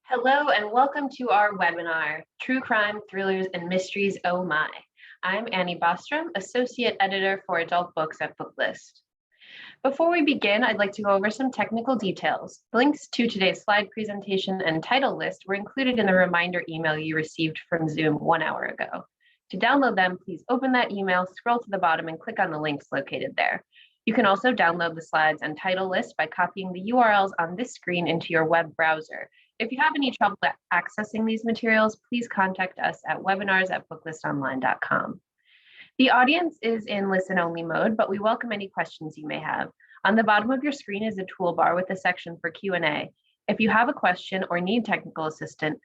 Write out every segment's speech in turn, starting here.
Hello and welcome to our webinar, True Crime, Thrillers, and Mysteries, Oh My. I'm Annie Bostrom, Associate Editor for Adult Books at Booklist. Before we begin, I'd like to go over some technical details. Links to today's slide presentation and title list were included in the reminder email you received from Zoom 1 hour ago. To download them, please open that email, scroll to the bottom, and click on the links located there. You can also download the slides and title list by copying the URLs on this screen into your web browser. If you have any trouble accessing these materials, please contact us at webinars@booklistonline.com. The audience is in listen-only mode, but we welcome any questions you may have. On the bottom of your screen is a toolbar with a section for Q&A. If you have a question or need technical assistance,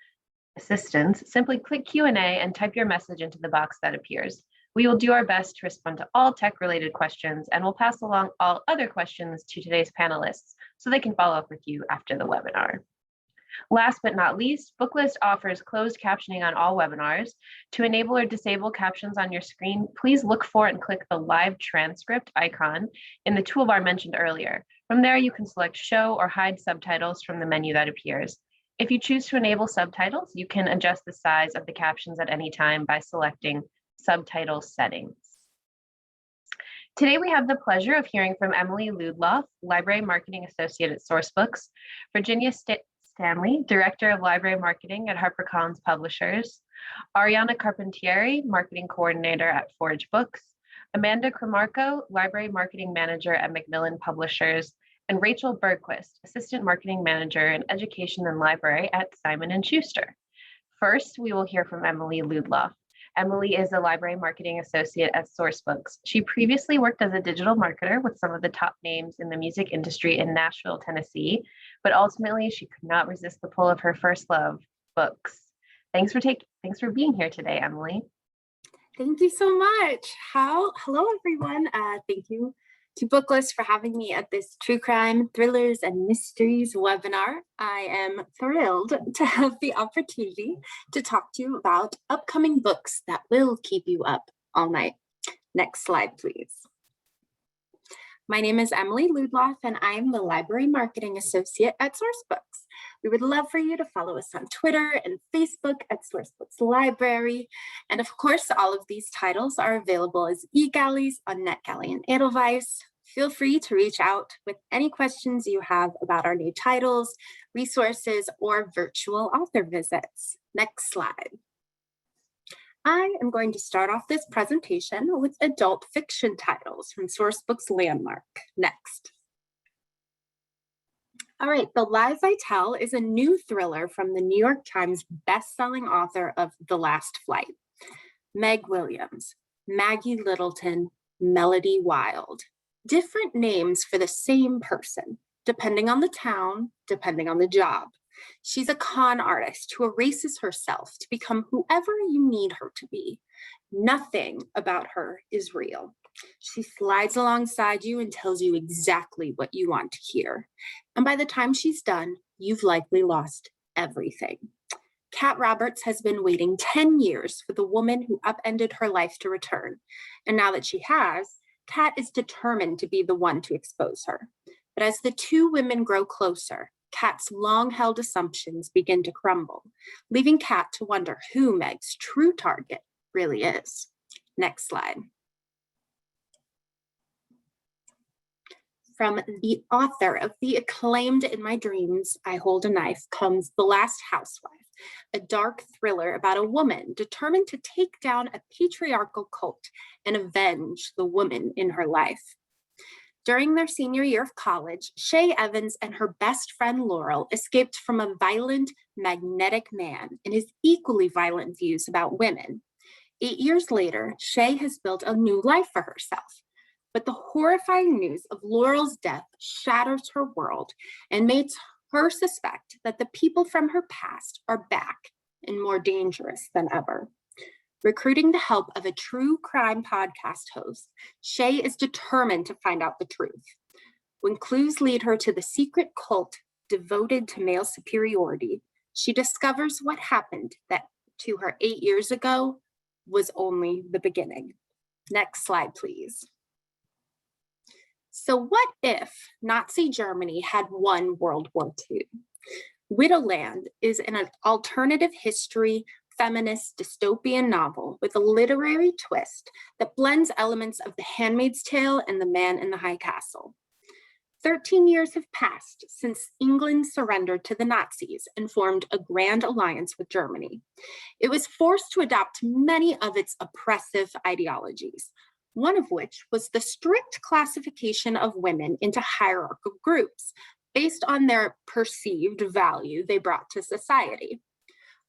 simply click Q&A and type your message into the box that appears. We will do our best to respond to all tech-related questions, and we'll pass along all other questions to today's panelists so they can follow up with you after the webinar. Last but not least, Booklist offers closed captioning on all webinars. To enable or disable captions on your screen, please look for and click the live transcript icon in the toolbar mentioned earlier. From there, you can select show or hide subtitles from the menu that appears. If you choose to enable subtitles, you can adjust the size of the captions at any time by selecting subtitle settings. Today, we have the pleasure of hearing from Emily Ludloff, Library Marketing Associate at Sourcebooks, Virginia Stanley, Director of Library Marketing at HarperCollins Publishers, Ariana Carpentieri, Marketing Coordinator at Forge Books, Amanda Cremarco, Library Marketing Manager at Macmillan Publishers, and Rachel Bergquist, Assistant Marketing Manager in Education and Library at Simon Schuster. First, we will hear from Emily Ludloff. Emily is a Library Marketing Associate at Sourcebooks. She previously worked as a digital marketer with some of the top names in the music industry in Nashville, Tennessee, but ultimately she could not resist the pull of her first love, books. Thanks for being here today, Emily. Thank you so much. Hello, everyone. Thank you to Booklist for having me at this True Crime, Thrillers, and Mysteries webinar. I am thrilled to have the opportunity to talk to you about upcoming books that will keep you up all night. Next slide, please. My name is Emily Ludloff, and I'm the Library Marketing Associate at Sourcebooks. We would love for you to follow us on Twitter and Facebook at Sourcebooks Library. And of course, all of these titles are available as e-galleys on NetGalley and Edelweiss. Feel free to reach out with any questions you have about our new titles, resources, or virtual author visits. Next slide. I am going to start off this presentation with adult fiction titles from Sourcebooks Landmark. Next. All right, The Lies I Tell is a new thriller from the New York Times best-selling author of The Last Flight, Meg Williams, Maggie Littleton, Melody Wild. Different names for the same person, depending on the town, depending on the job. She's a con artist who erases herself to become whoever you need her to be. Nothing about her is real. She slides alongside you and tells you exactly what you want to hear. And by the time she's done, you've likely lost everything. Kat Roberts has been waiting 10 years for the woman who upended her life to return. And now that she has, Kat is determined to be the one to expose her. But as the two women grow closer, Kat's long-held assumptions begin to crumble, leaving Kat to wonder who Meg's true target really is. Next slide. From the author of the acclaimed In My Dreams, I Hold a Knife comes The Last Housewife, a dark thriller about a woman determined to take down a patriarchal cult and avenge the woman in her life. During their senior year of college, Shay Evans and her best friend Laurel escaped from a violent, magnetic man and his equally violent views about women. 8 years later, Shay has built a new life for herself. But the horrifying news of Laurel's death shatters her world and makes her suspect that the people from her past are back and more dangerous than ever. Recruiting the help of a true crime podcast host, Shay is determined to find out the truth. When clues lead her to the secret cult devoted to male superiority, she discovers what happened that to her 8 years ago was only the beginning. Next slide, please. So what if Nazi Germany had won World War II? Widowland is an alternative history feminist dystopian novel with a literary twist that blends elements of The Handmaid's Tale and The Man in the High Castle. 13 years have passed since England surrendered to the Nazis and formed a grand alliance with Germany. It was forced to adopt many of its oppressive ideologies, one of which was the strict classification of women into hierarchical groups based on their perceived value they brought to society.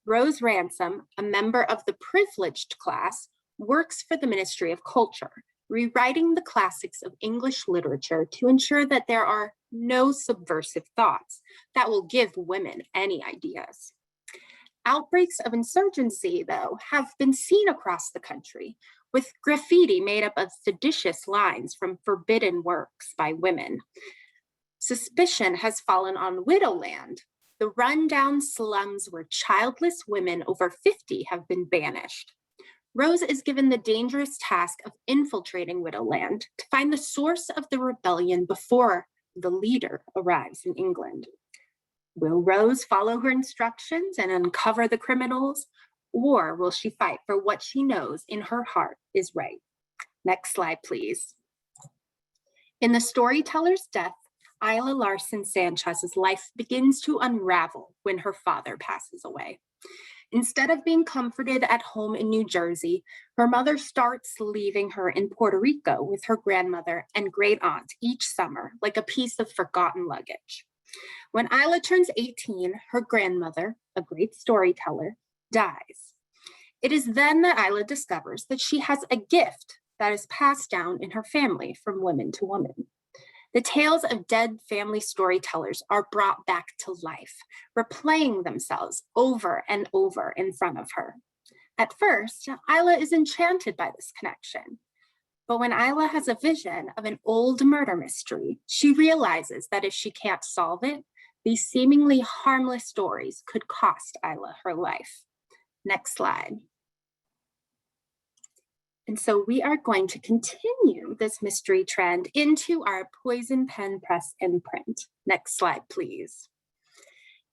Rose Ransom, a member of the privileged class, works for the Ministry of Culture, rewriting the classics of English literature to ensure that there are no subversive thoughts that will give women any ideas. Outbreaks of insurgency, though, have been seen across the country, with graffiti made up of seditious lines from forbidden works by women. Suspicion has fallen on Widowland, the rundown slums where childless women over 50 have been banished. Rose is given the dangerous task of infiltrating Widowland to find the source of the rebellion before the leader arrives in England. Will Rose follow her instructions and uncover the criminals, or will she fight for what she knows in her heart is right? Next slide, please. In the storyteller's death, Isla Larson Sanchez's life begins to unravel when her father passes away. Instead of being comforted at home in New Jersey, her mother starts leaving her in Puerto Rico with her grandmother and great aunt each summer, like a piece of forgotten luggage. When Isla turns 18, her grandmother, a great storyteller, dies. It is then that Isla discovers that she has a gift that is passed down in her family from woman to woman. The tales of dead family storytellers are brought back to life, replaying themselves over and over in front of her. At first, Isla is enchanted by this connection. But when Isla has a vision of an old murder mystery, she realizes that if she can't solve it, these seemingly harmless stories could cost Isla her life. Next slide. And so we are going to continue this mystery trend into our Poison Pen Press imprint. Next slide, please.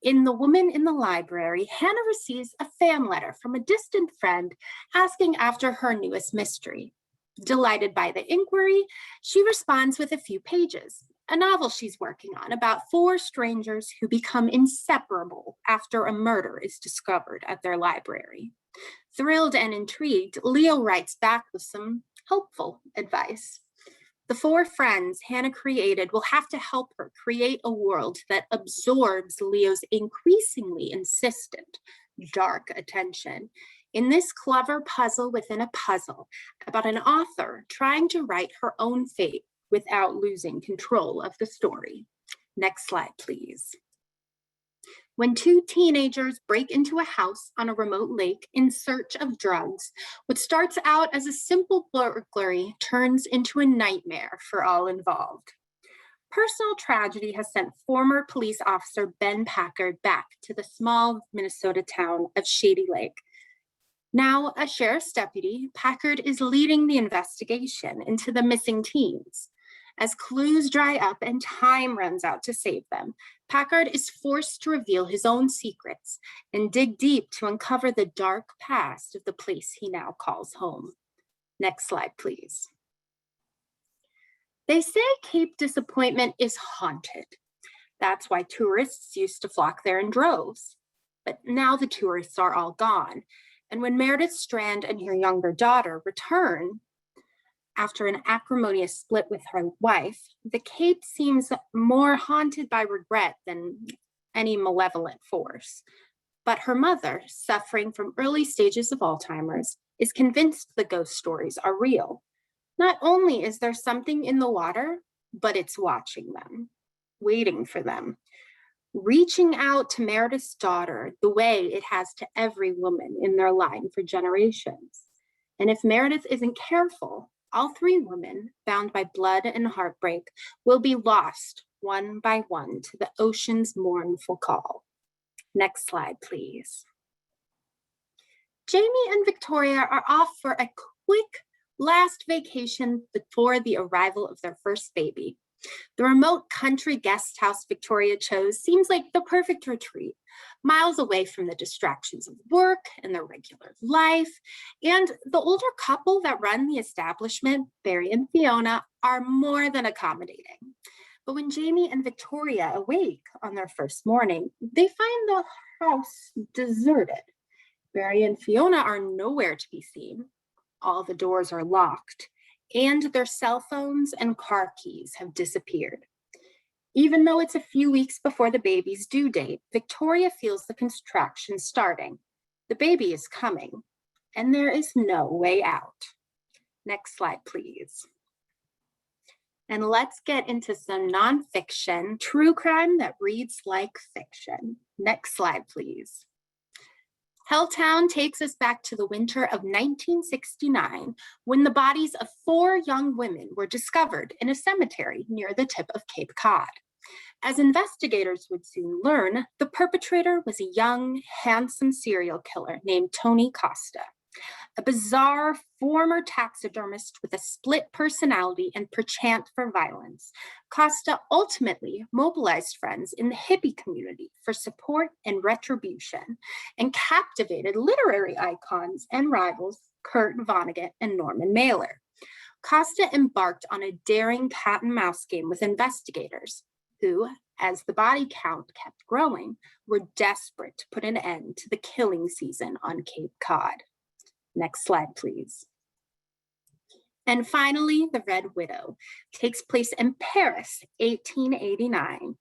In The Woman in the Library, Hannah receives a fan letter from a distant friend asking after her newest mystery. Delighted by the inquiry, she responds with a few pages, a novel she's working on about 4 strangers who become inseparable after a murder is discovered at their library. Thrilled and intrigued, Leo writes back with some helpful advice. The 4 friends Hannah created will have to help her create a world that absorbs Leo's increasingly insistent, dark attention. In this clever puzzle within a puzzle about an author trying to write her own fate without losing control of the story. Next slide, please. When 2 teenagers break into a house on a remote lake in search of drugs, what starts out as a simple burglary turns into a nightmare for all involved. Personal tragedy has sent former police officer Ben Packard back to the small Minnesota town of Shady Lake. Now a sheriff's deputy, Packard is leading the investigation into the missing teens. As clues dry up and time runs out to save them, Packard is forced to reveal his own secrets and dig deep to uncover the dark past of the place he now calls home. Next slide, please. They say Cape Disappointment is haunted. That's why tourists used to flock there in droves. But now the tourists are all gone. And when Meredith Strand and her younger daughter return, after an acrimonious split with her wife, the Cape seems more haunted by regret than any malevolent force. But her mother, suffering from early stages of Alzheimer's, is convinced the ghost stories are real. Not only is there something in the water, but it's watching them, waiting for them, reaching out to Meredith's daughter the way it has to every woman in their line for generations. And if Meredith isn't careful, all 3 women, bound by blood and heartbreak, will be lost one by one to the ocean's mournful call. Next slide, please. Jamie and Victoria are off for a quick last vacation before the arrival of their first baby. The remote country guest house Victoria chose seems like the perfect retreat, miles away from the distractions of work and their regular life. And the older couple that run the establishment, Barry and Fiona, are more than accommodating. But when Jamie and Victoria awake on their first morning, they find the house deserted. Barry and Fiona are nowhere to be seen. All the doors are locked, and their cell phones and car keys have disappeared. Even though it's a few weeks before the baby's due date, Victoria feels the contraction starting. The baby is coming, and there is no way out. Next slide, please. And let's get into some nonfiction, true crime that reads like fiction. Next slide, please. Helltown takes us back to the winter of 1969, when the bodies of 4 young women were discovered in a cemetery near the tip of Cape Cod. As investigators would soon learn, the perpetrator was a young, handsome serial killer named Tony Costa, a bizarre former taxidermist with a split personality and penchant for violence. Costa ultimately mobilized friends in the hippie community for support and retribution, and captivated literary icons and rivals Kurt Vonnegut and Norman Mailer. Costa embarked on a daring cat and mouse game with investigators who, as the body count kept growing, were desperate to put an end to the killing season on Cape Cod. Next slide, please. And finally, The Red Widow takes place in Paris, 1889.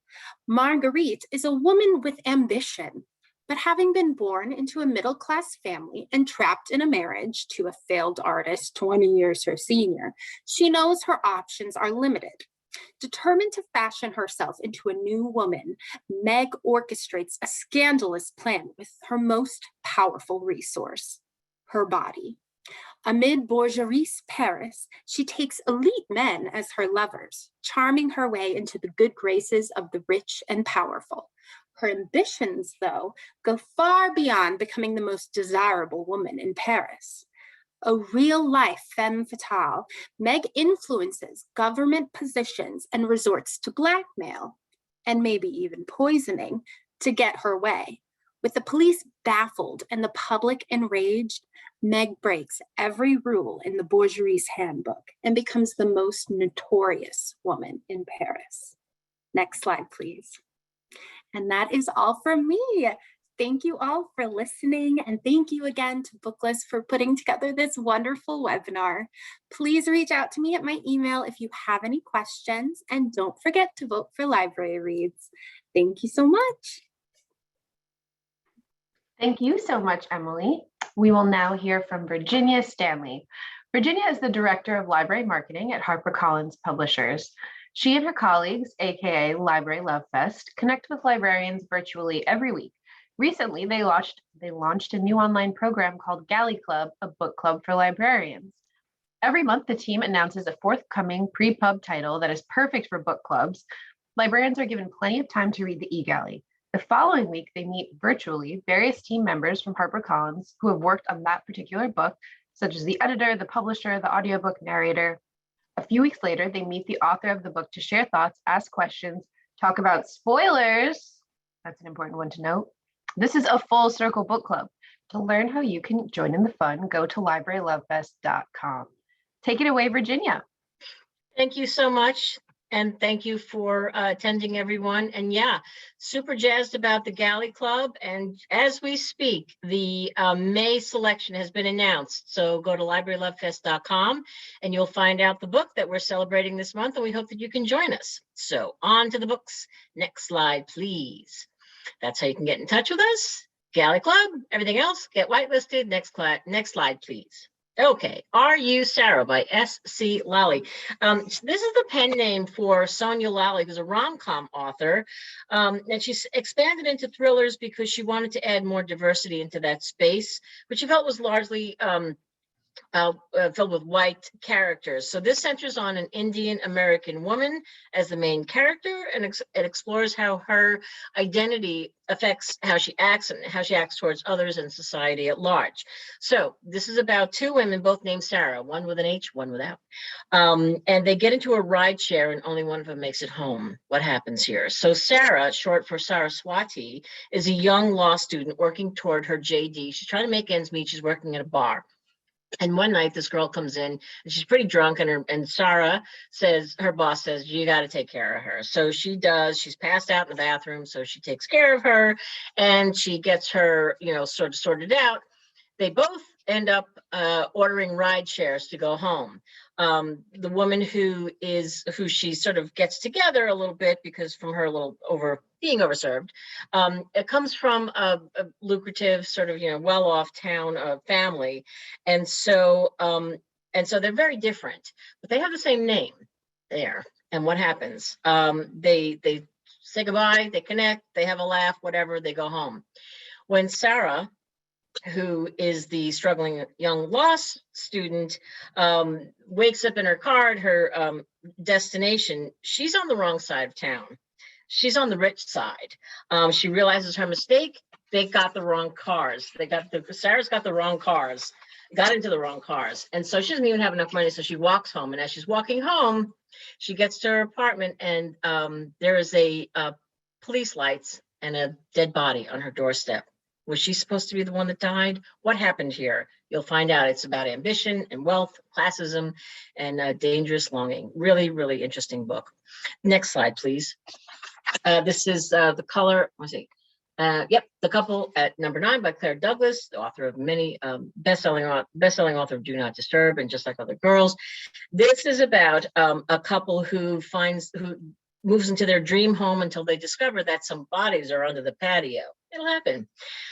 Marguerite is a woman with ambition, but having been born into a middle-class family and trapped in a marriage to a failed artist 20 years her senior, she knows her options are limited. Determined to fashion herself into a new woman, Meg orchestrates a scandalous plan with her most powerful resource, her body. Amid bourgeois Paris, she takes elite men as her lovers, charming her way into the good graces of the rich and powerful. Her ambitions, though, go far beyond becoming the most desirable woman in Paris. A real-life femme fatale, Meg influences government positions and resorts to blackmail, and maybe even poisoning, to get her way. With the police baffled and the public enraged, Meg breaks every rule in the bourgeois handbook and becomes the most notorious woman in Paris. Next slide, please. And that is all from me. Thank you all for listening, and thank you again to Booklist for putting together this wonderful webinar. Please reach out to me at my email if you have any questions, and don't forget to vote for Library Reads. Thank you so much. Thank you so much, Emily. We will now hear from Virginia Stanley. Virginia is the Director of Library Marketing at HarperCollins Publishers. She and her colleagues, aka Library Love Fest, connect with librarians virtually every week. Recently, they launched a new online program called Galley Club, a book club for librarians. Every month, the team announces a forthcoming pre-pub title that is perfect for book clubs. Librarians are given plenty of time to read the e-galley. The following week, they meet virtually various team members from HarperCollins who have worked on that particular book, such as the editor, the publisher, the audiobook narrator. A few weeks later, they meet the author of the book to share thoughts, ask questions, talk about spoilers. That's an important one to note. This is a full circle book club. To learn how you can join in the fun, go to librarylovefest.com. Take it away, Virginia. Thank you so much. And thank you for attending, everyone. And yeah, super jazzed about the Galley Club. And as we speak, the May selection has been announced. So go to librarylovefest.com and you'll find out the book that we're celebrating this month. And we hope that you can join us. So on to the books. Next slide, please. That's how you can get in touch with us. Galley Club, everything else, get whitelisted. Next slide, please. Okay, Are You Sarah by S.C. Lally. This is the pen name for Sonia Lally, who's a rom-com author. And she's expanded into thrillers because she wanted to add more diversity into that space, which she felt was largely filled with white characters. So this centers on an Indian American woman as the main character, and it explores how her identity affects how she acts and how she acts towards others and society at large. So this is about two women, both named Sarah, one with an H, one without. And they get into a ride share and only one of them makes it home. What happens here? So Sarah, short for Saraswati, is a young law student working toward her JD. She's trying to make ends meet. She's working at a bar. And one night this girl comes in and she's pretty drunk, and Sarah says, her boss says, you got to take care of her. So she does. She's passed out in the bathroom. So she takes care of her and she gets her, sort of sorted out. They both end up ordering ride shares to go home. The woman who she sort of gets together a little bit because from her being overserved, it comes from a lucrative sort of well-off town family, and so they're very different, but they have the same name there. And what happens? They say goodbye, they connect, they have a laugh, whatever, they go home. When Sarah, who is the struggling young law student, wakes up in her car at her destination, she's on the wrong side of town. She's on the rich side. She realizes her mistake. They got the wrong cars. Sarah's got the wrong cars, got into the wrong cars. And so she doesn't even have enough money. So she walks home. And as she's walking home, she gets to her apartment and there is a police lights and a dead body on her doorstep. Was she supposed to be the one that died? What happened here? You'll find out. It's about ambition and wealth, classism, and dangerous longing. Really, really interesting book. Next slide, please. This is The Color. Let's see. The Couple at number 9 by Claire Douglas, the author of many best-selling author of Do Not Disturb and Just Like Other Girls. This is about a couple who moves into their dream home until they discover that some bodies are under the patio. It'll happen.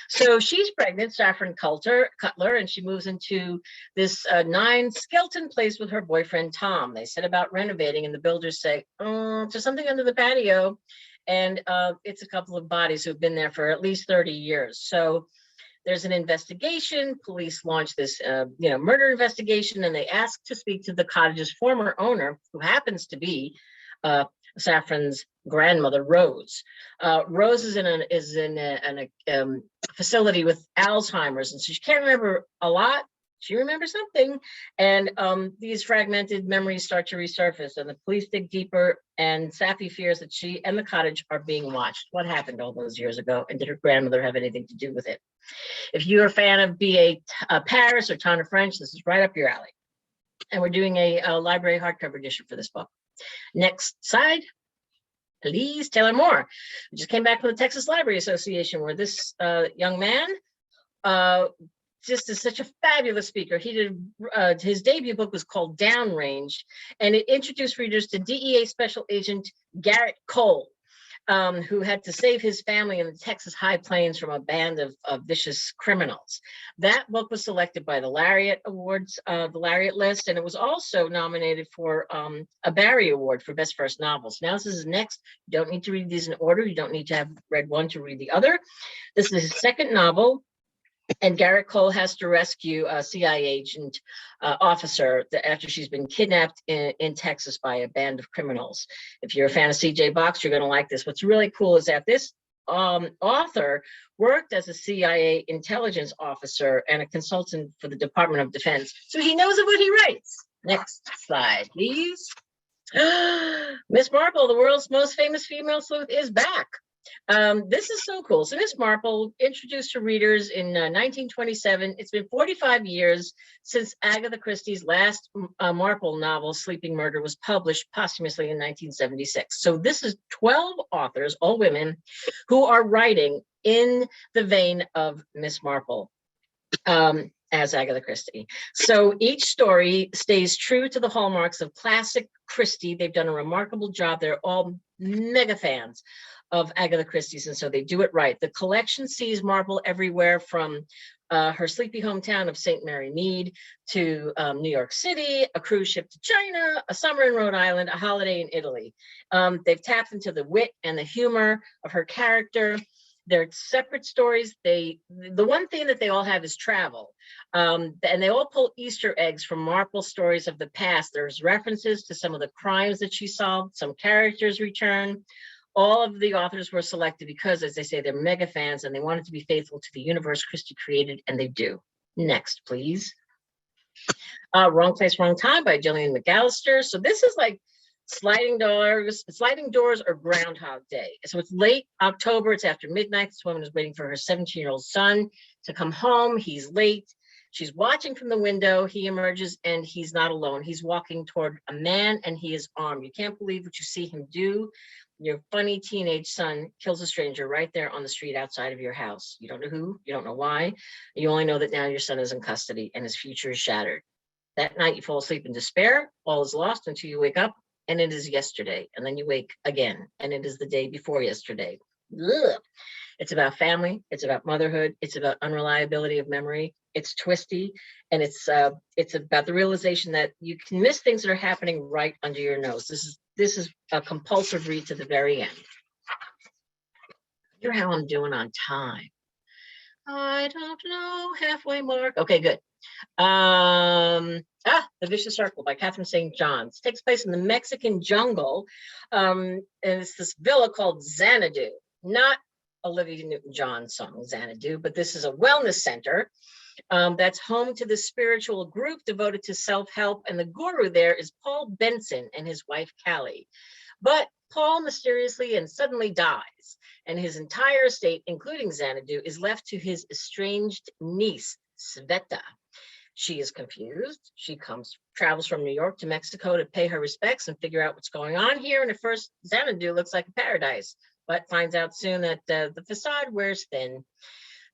So she's pregnant, Saffron Cutler, and she moves into this 9-skeleton place with her boyfriend, Tom. They set about renovating, and the builders say, there's something under the patio. And it's a couple of bodies who've been there for at least 30 years. So there's an investigation. Police launch this, murder investigation, and they ask to speak to the cottage's former owner, who happens to be Saffron's grandmother, Rose. Rose is in a facility with Alzheimer's, and so she can't remember a lot. She remembers something, and these fragmented memories start to resurface, and the police dig deeper, and Safi fears that she and the cottage are being watched. What happened all those years ago, and did her grandmother have anything to do with it? If you're a fan of B.A. Paris or Tana French, this is right up your alley. And we're doing a library hardcover edition for this book. Next slide, please. Taylor Moore. We just came back from the Texas Library Association, where this young man just is such a fabulous speaker. He did his debut book was called Downrange, and it introduced readers to DEA Special Agent Garrett Cole, who had to save his family in the Texas High Plains from a band of vicious criminals. That book was selected by the Lariat Awards, the Lariat list, and it was also nominated for a Barry Award for Best First Novels. Now this is next. You don't need to read these in order. You don't need to have read one to read the other. This is his second novel. And Garrett Cole has to rescue a CIA agent officer after she's been kidnapped in Texas by a band of criminals. If you're a fan of CJ Box, you're going to like this. What's really cool is that this author worked as a CIA intelligence officer and a consultant for the Department of Defense. So he knows what he writes. Next slide, please. Miss Marple, the world's most famous female sleuth, is back. This is so cool. So Miss Marple, introduced to readers in 1927. It's been 45 years since Agatha Christie's last Marple novel, Sleeping Murder, was published posthumously in 1976. So this is 12 authors, all women, who are writing in the vein of Miss Marple as Agatha Christie. So each story stays true to the hallmarks of classic Christie. They've done a remarkable job. They're all mega fans of Agatha Christie's, and so they do it right. The collection sees Marple everywhere from her sleepy hometown of St. Mary Mead to New York City, a cruise ship to China, a summer in Rhode Island, a holiday in Italy. They've tapped into the wit and the humor of her character, They're separate stories. The one thing that they all have is travel. And they all pull Easter eggs from Marple's stories of the past. There's references to some of the crimes that she solved. Some characters return. All of the authors were selected because, as they say, they're mega fans and they wanted to be faithful to the universe Christie created, and they do. Next, please. Wrong Place, Wrong Time by Gillian McAllister. So this is like Sliding Doors or Groundhog Day. So it's late October. It's after midnight. This woman is waiting for her 17-year-old son to come home. He's late. She's watching from the window. He emerges and he's not alone. He's walking toward a man and he is armed. You can't believe what you see him do. Your funny teenage son kills a stranger right there on the street outside of your house. You don't know who, you don't know why. You only know that now your son is in custody and his future is shattered. That night you fall asleep in despair. All is lost until you wake up and it is yesterday. And then you wake again and it is the day before yesterday. Ugh. It's about family. It's about motherhood. It's about unreliability of memory. It's twisty. And it's about the realization that you can miss things that are happening right under your nose. This is a compulsive read to the very end. I wonder how I'm doing on time. I don't know, halfway mark. Okay, good. The Vicious Circle by Catherine St. John. It takes place in the Mexican jungle. And it's this villa called Xanadu, not Olivia Newton-John song Xanadu, but this is a wellness center that's home to the spiritual group devoted to self-help. And the guru there is Paul Benson and his wife, Callie. But Paul mysteriously and suddenly dies, and his entire estate, including Xanadu, is left to his estranged niece, Sveta. She is confused. She travels from New York to Mexico to pay her respects and figure out what's going on here. And at first, Xanadu looks like a paradise, but finds out soon that the facade wears thin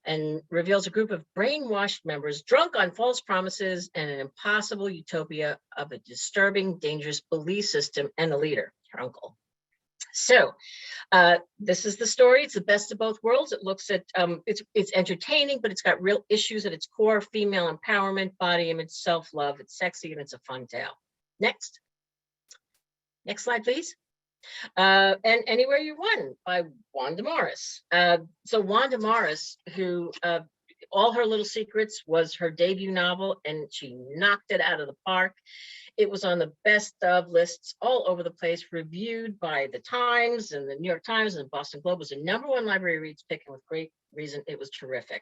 and reveals a group of brainwashed members drunk on false promises and an impossible utopia of a disturbing, dangerous belief system and the leader, her uncle. So this is the story. It's the best of both worlds. It looks at, it's entertaining, but it's got real issues at its core: female empowerment, body image, self-love. It's sexy and it's a fun tale. Next slide, please. And Anywhere You Won by Wanda Morris. So Wanda Morris, who All Her Little Secrets was her debut novel, and she knocked it out of the park. It was on the best of lists all over the place, reviewed by the Times and the New York Times and the Boston Globe. It was a #1 library reads pick, and with great reason. It was terrific.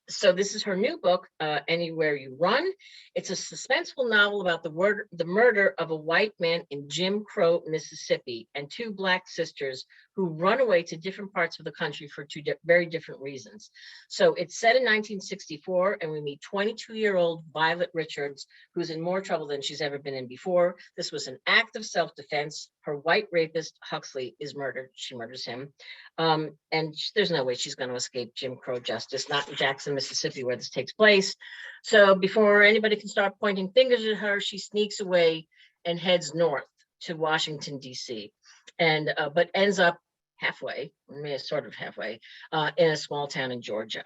So this is her new book, Anywhere You Run. It's a suspenseful novel about the murder of a white man in Jim Crow, Mississippi, and 2 Black sisters who run away to different parts of the country for 2 very different reasons. So it's set in 1964, and we meet 22-year-old Violet Richards, who's in more trouble than she's ever been in before. This was an act of self-defense. Her white rapist, Huxley, is murdered. She murders him. And there's no way she's going to escape Jim Crow justice, not in Jackson, Mississippi, where this takes place. So before anybody can start pointing fingers at her, she sneaks away and heads north to Washington, D.C., and but ends up halfway, sort of halfway, in a small town in Georgia.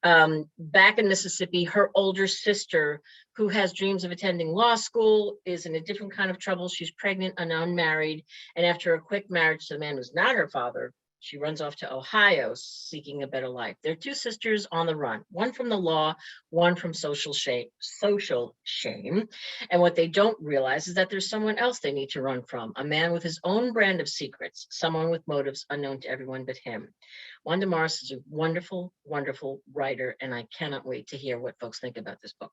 Back in Mississippi, her older sister, who has dreams of attending law school, is in a different kind of trouble. She's pregnant and unmarried, and after a quick marriage to the man who's not her father, she runs off to Ohio seeking a better life. There are 2 sisters on the run, one from the law, one from social shame. And what they don't realize is that there's someone else they need to run from, a man with his own brand of secrets, someone with motives unknown to everyone but him. Wanda Morris is a wonderful, wonderful writer, and I cannot wait to hear what folks think about this book.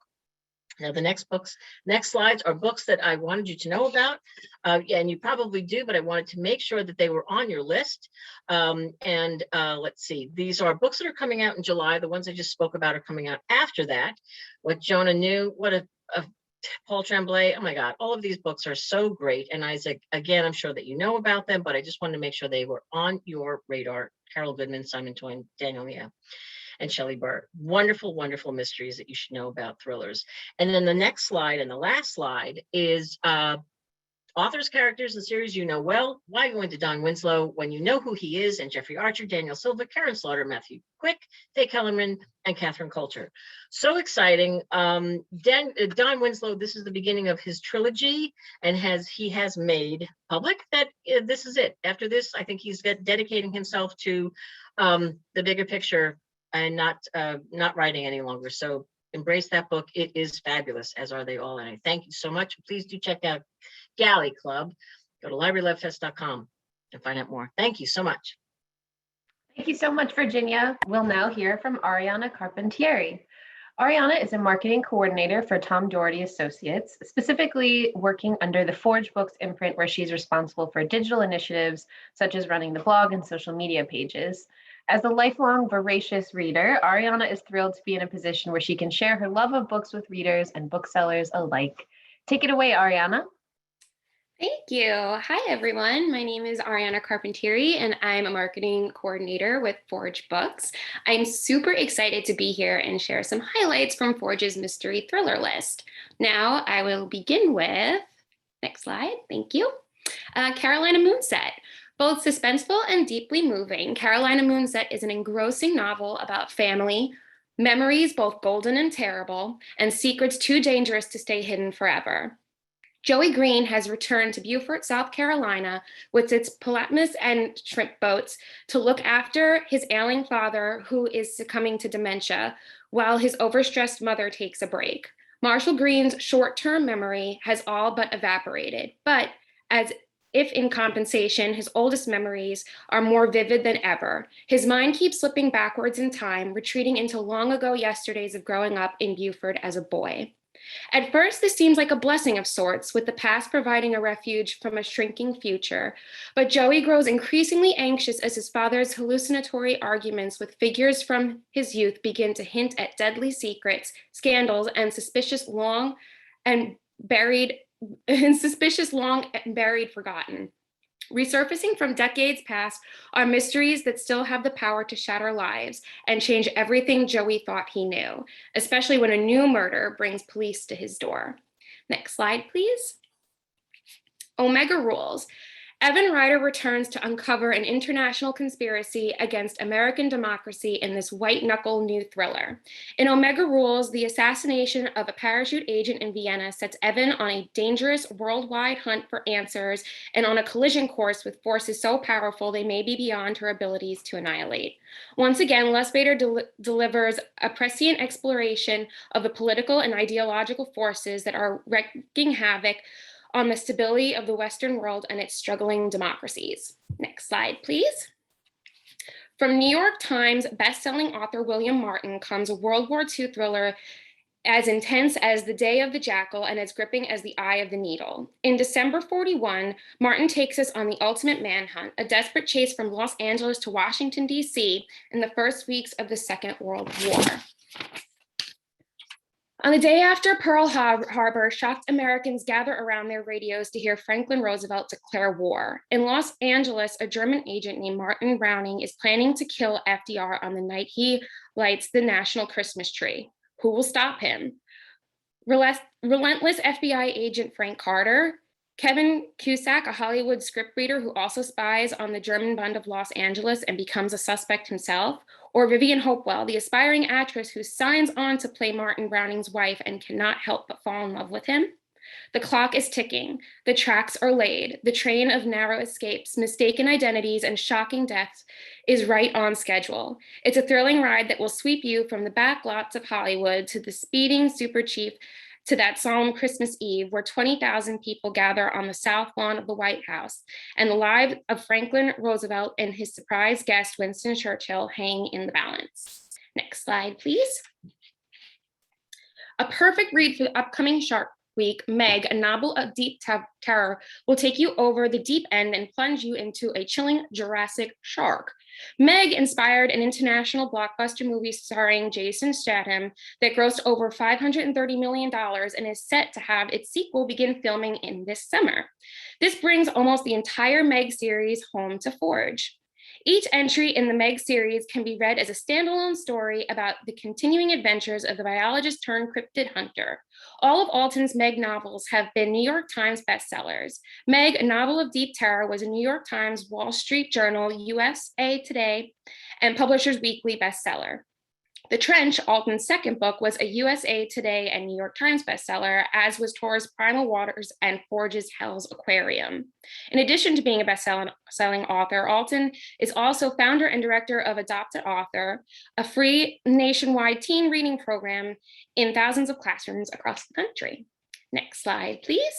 Now, the next slides are books that I wanted you to know about. And you probably do, but I wanted to make sure that they were on your list. Let's see, these are books that are coming out in July. The ones I just spoke about are coming out after that. What Jonah Knew, what a Paul Tremblay, oh my God, all of these books are so great. And Isaac, again, I'm sure that you know about them, but I just wanted to make sure they were on your radar. Carol Goodman, Simon Toyne, Daniel Mia, and Shelley Burr. Wonderful, wonderful mysteries that you should know about, thrillers. And then the next slide and the last slide is Authors, characters, and series you know well. Why go into Don Winslow when you know who he is? And Jeffrey Archer, Daniel Silva, Karen Slaughter, Matthew Quick, Faye Kellerman, and Catherine Coulter. So exciting. Don Winslow, this is the beginning of his trilogy, and he has made public that this is it. After this, I think he's dedicating himself to the bigger picture and not writing any longer. So embrace that book. It is fabulous, as are they all. And I thank you so much. Please do check out Galley Club. Go to librarylovefest.com and find out more. Thank you so much. Thank you so much, Virginia. We'll now hear from Ariana Carpentieri. Ariana is a marketing coordinator for Tom Doherty Associates, specifically working under the Forge Books imprint, where she's responsible for digital initiatives such as running the blog and social media pages. As a lifelong voracious reader, Ariana is thrilled to be in a position where she can share her love of books with readers and booksellers alike. Take it away, Ariana. Thank you. Hi, everyone. My name is Ariana Carpentieri, and I'm a marketing coordinator with Forge Books. I'm super excited to be here and share some highlights from Forge's mystery thriller list. Now, I will begin with, next slide, thank you, Carolina Moonset. Both suspenseful and deeply moving, Carolina Moonset is an engrossing novel about family, memories both golden and terrible, and secrets too dangerous to stay hidden forever. Joey Green has returned to Beaufort, South Carolina, with its Palatinus and shrimp boats to look after his ailing father, who is succumbing to dementia, while his overstressed mother takes a break. Marshall Green's short-term memory has all but evaporated, but as if in compensation, his oldest memories are more vivid than ever. His mind keeps slipping backwards in time, retreating into long ago yesterdays of growing up in Beaufort as a boy. At first, this seems like a blessing of sorts, with the past providing a refuge from a shrinking future. But Joey grows increasingly anxious as his father's hallucinatory arguments with figures from his youth begin to hint at deadly secrets, scandals, and suspicious long and buried forgotten. Resurfacing from decades past are mysteries that still have the power to shatter lives and change everything Joey thought he knew, especially when a new murder brings police to his door. Next slide, please. Omega Rules. Evan Ryder returns to uncover an international conspiracy against American democracy in this white-knuckle new thriller. In Omega Rules, the assassination of a parachute agent in Vienna sets Evan on a dangerous worldwide hunt for answers and on a collision course with forces so powerful they may be beyond her abilities to annihilate. Once again, Les Bader delivers a prescient exploration of the political and ideological forces that are wreaking havoc on the stability of the Western world and its struggling democracies. Next slide, please. From New York Times bestselling author William Martin comes a World War II thriller as intense as The Day of the Jackal and as gripping as The Eye of the Needle. In December 41, Martin takes us on the ultimate manhunt, a desperate chase from Los Angeles to Washington, D.C. in the first weeks of the Second World War. On the day after Pearl Harbor, shocked Americans gather around their radios to hear Franklin Roosevelt declare war. In Los Angeles, a German agent named Martin Browning is planning to kill FDR on the night he lights the national Christmas tree. Who will stop him? Relentless FBI agent Frank Carter, Kevin Cusack, a Hollywood scriptreader who also spies on the German Bund of Los Angeles and becomes a suspect himself, or Vivian Hopewell, the aspiring actress who signs on to play Martin Browning's wife and cannot help but fall in love with him. The clock is ticking, the tracks are laid, the train of narrow escapes, mistaken identities, and shocking deaths is right on schedule. It's a thrilling ride that will sweep you from the back lots of Hollywood to the speeding super chief to that solemn Christmas Eve where 20,000 people gather on the south lawn of the White House, and the lives of Franklin Roosevelt and his surprise guest, Winston Churchill, hang in the balance. Next slide, please. A perfect read for the upcoming Shark Week, Meg, a novel of deep terror, will take you over the deep end and plunge you into a chilling Jurassic shark. Meg inspired an international blockbuster movie starring Jason Statham that grossed over $530 million and is set to have its sequel begin filming in this summer. This brings almost the entire Meg series home to Forge. Each entry in the Meg series can be read as a standalone story about the continuing adventures of the biologist turned cryptid hunter. All of Alton's Meg novels have been New York Times bestsellers. Meg, A Novel of Deep Terror, was a New York Times, Wall Street Journal, USA Today, and Publishers Weekly bestseller. The Trench, Alton's second book, was a USA Today and New York Times bestseller, as was Tor's Primal Waters and Forge's Hell's Aquarium. In addition to being a best-selling author, Alton is also founder and director of Adopted Author, a free nationwide teen reading program in thousands of classrooms across the country. Next slide, please.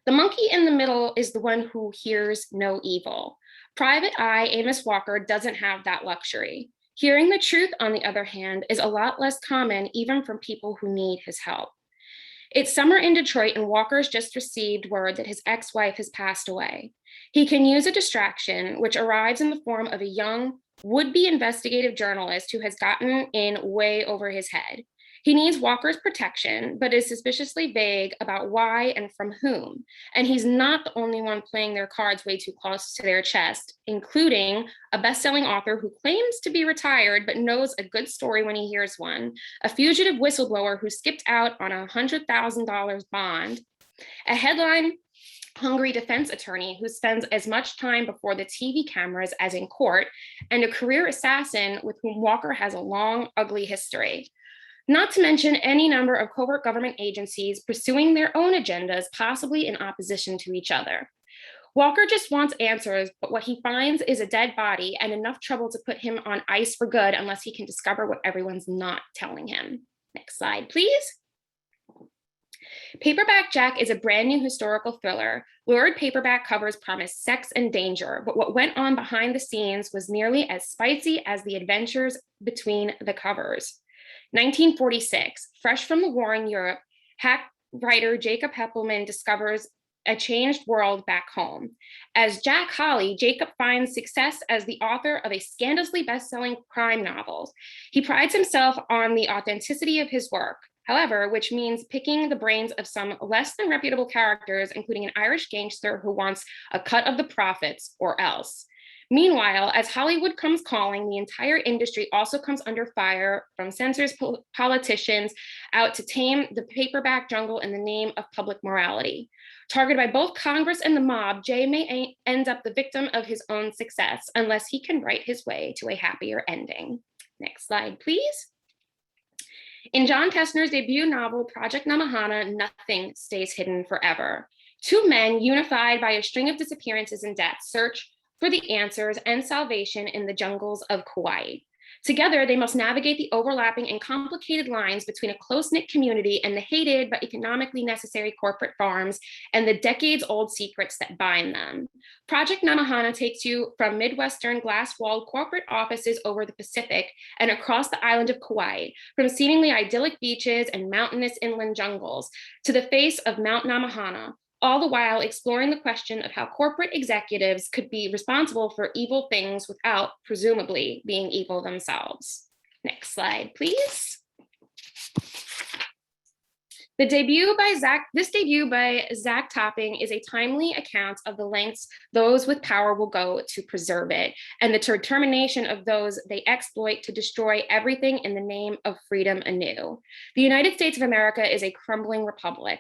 The monkey in the middle is the one who hears no evil. Private Eye Amos Walker doesn't have that luxury. Hearing the truth, on the other hand, is a lot less common even from people who need his help. It's summer in Detroit and Walker's just received word that his ex-wife has passed away. He can use a distraction, which arrives in the form of a young, would-be investigative journalist who has gotten in way over his head. He needs Walker's protection, but is suspiciously vague about why and from whom. And he's not the only one playing their cards way too close to their chest, including a best-selling author who claims to be retired but knows a good story when he hears one, a fugitive whistleblower who skipped out on a $100,000 bond, a headline-hungry defense attorney who spends as much time before the TV cameras as in court, and a career assassin with whom Walker has a long, ugly history. Not to mention any number of covert government agencies pursuing their own agendas, possibly in opposition to each other. Walker just wants answers, but what he finds is a dead body and enough trouble to put him on ice for good unless he can discover what everyone's not telling him. Next slide, please. Paperback Jack is a brand new historical thriller. Lurid paperback covers promise sex and danger, but what went on behind the scenes was nearly as spicy as the adventures between the covers. 1946, fresh from the war in Europe, hack writer Jacob Heppelman discovers a changed world back home. As Jack Holly, Jacob finds success as the author of a scandalously best-selling crime novel. He prides himself on the authenticity of his work, however, which means picking the brains of some less than reputable characters, including an Irish gangster who wants a cut of the profits or else. Meanwhile, as Hollywood comes calling, the entire industry also comes under fire from censors, politicians out to tame the paperback jungle in the name of public morality. Targeted by both Congress and the mob, Jay may end up the victim of his own success unless he can write his way to a happier ending. Next slide, please. In John Tessner's debut novel, Project Namahana, nothing stays hidden forever. Two men unified by a string of disappearances and deaths search for the answers and salvation in the jungles of Kauai. Together, they must navigate the overlapping and complicated lines between a close-knit community and the hated but economically necessary corporate farms and the decades-old secrets that bind them. Project Namahana takes you from Midwestern glass-walled corporate offices over the Pacific and across the island of Kauai, from seemingly idyllic beaches and mountainous inland jungles to the face of Mount Namahana, all the while exploring the question of how corporate executives could be responsible for evil things without, presumably, being evil themselves. Next slide, please. This debut by Zach Topping is a timely account of the lengths those with power will go to preserve it, and the determination of those they exploit to destroy everything in the name of freedom anew. The United States of America is a crumbling republic.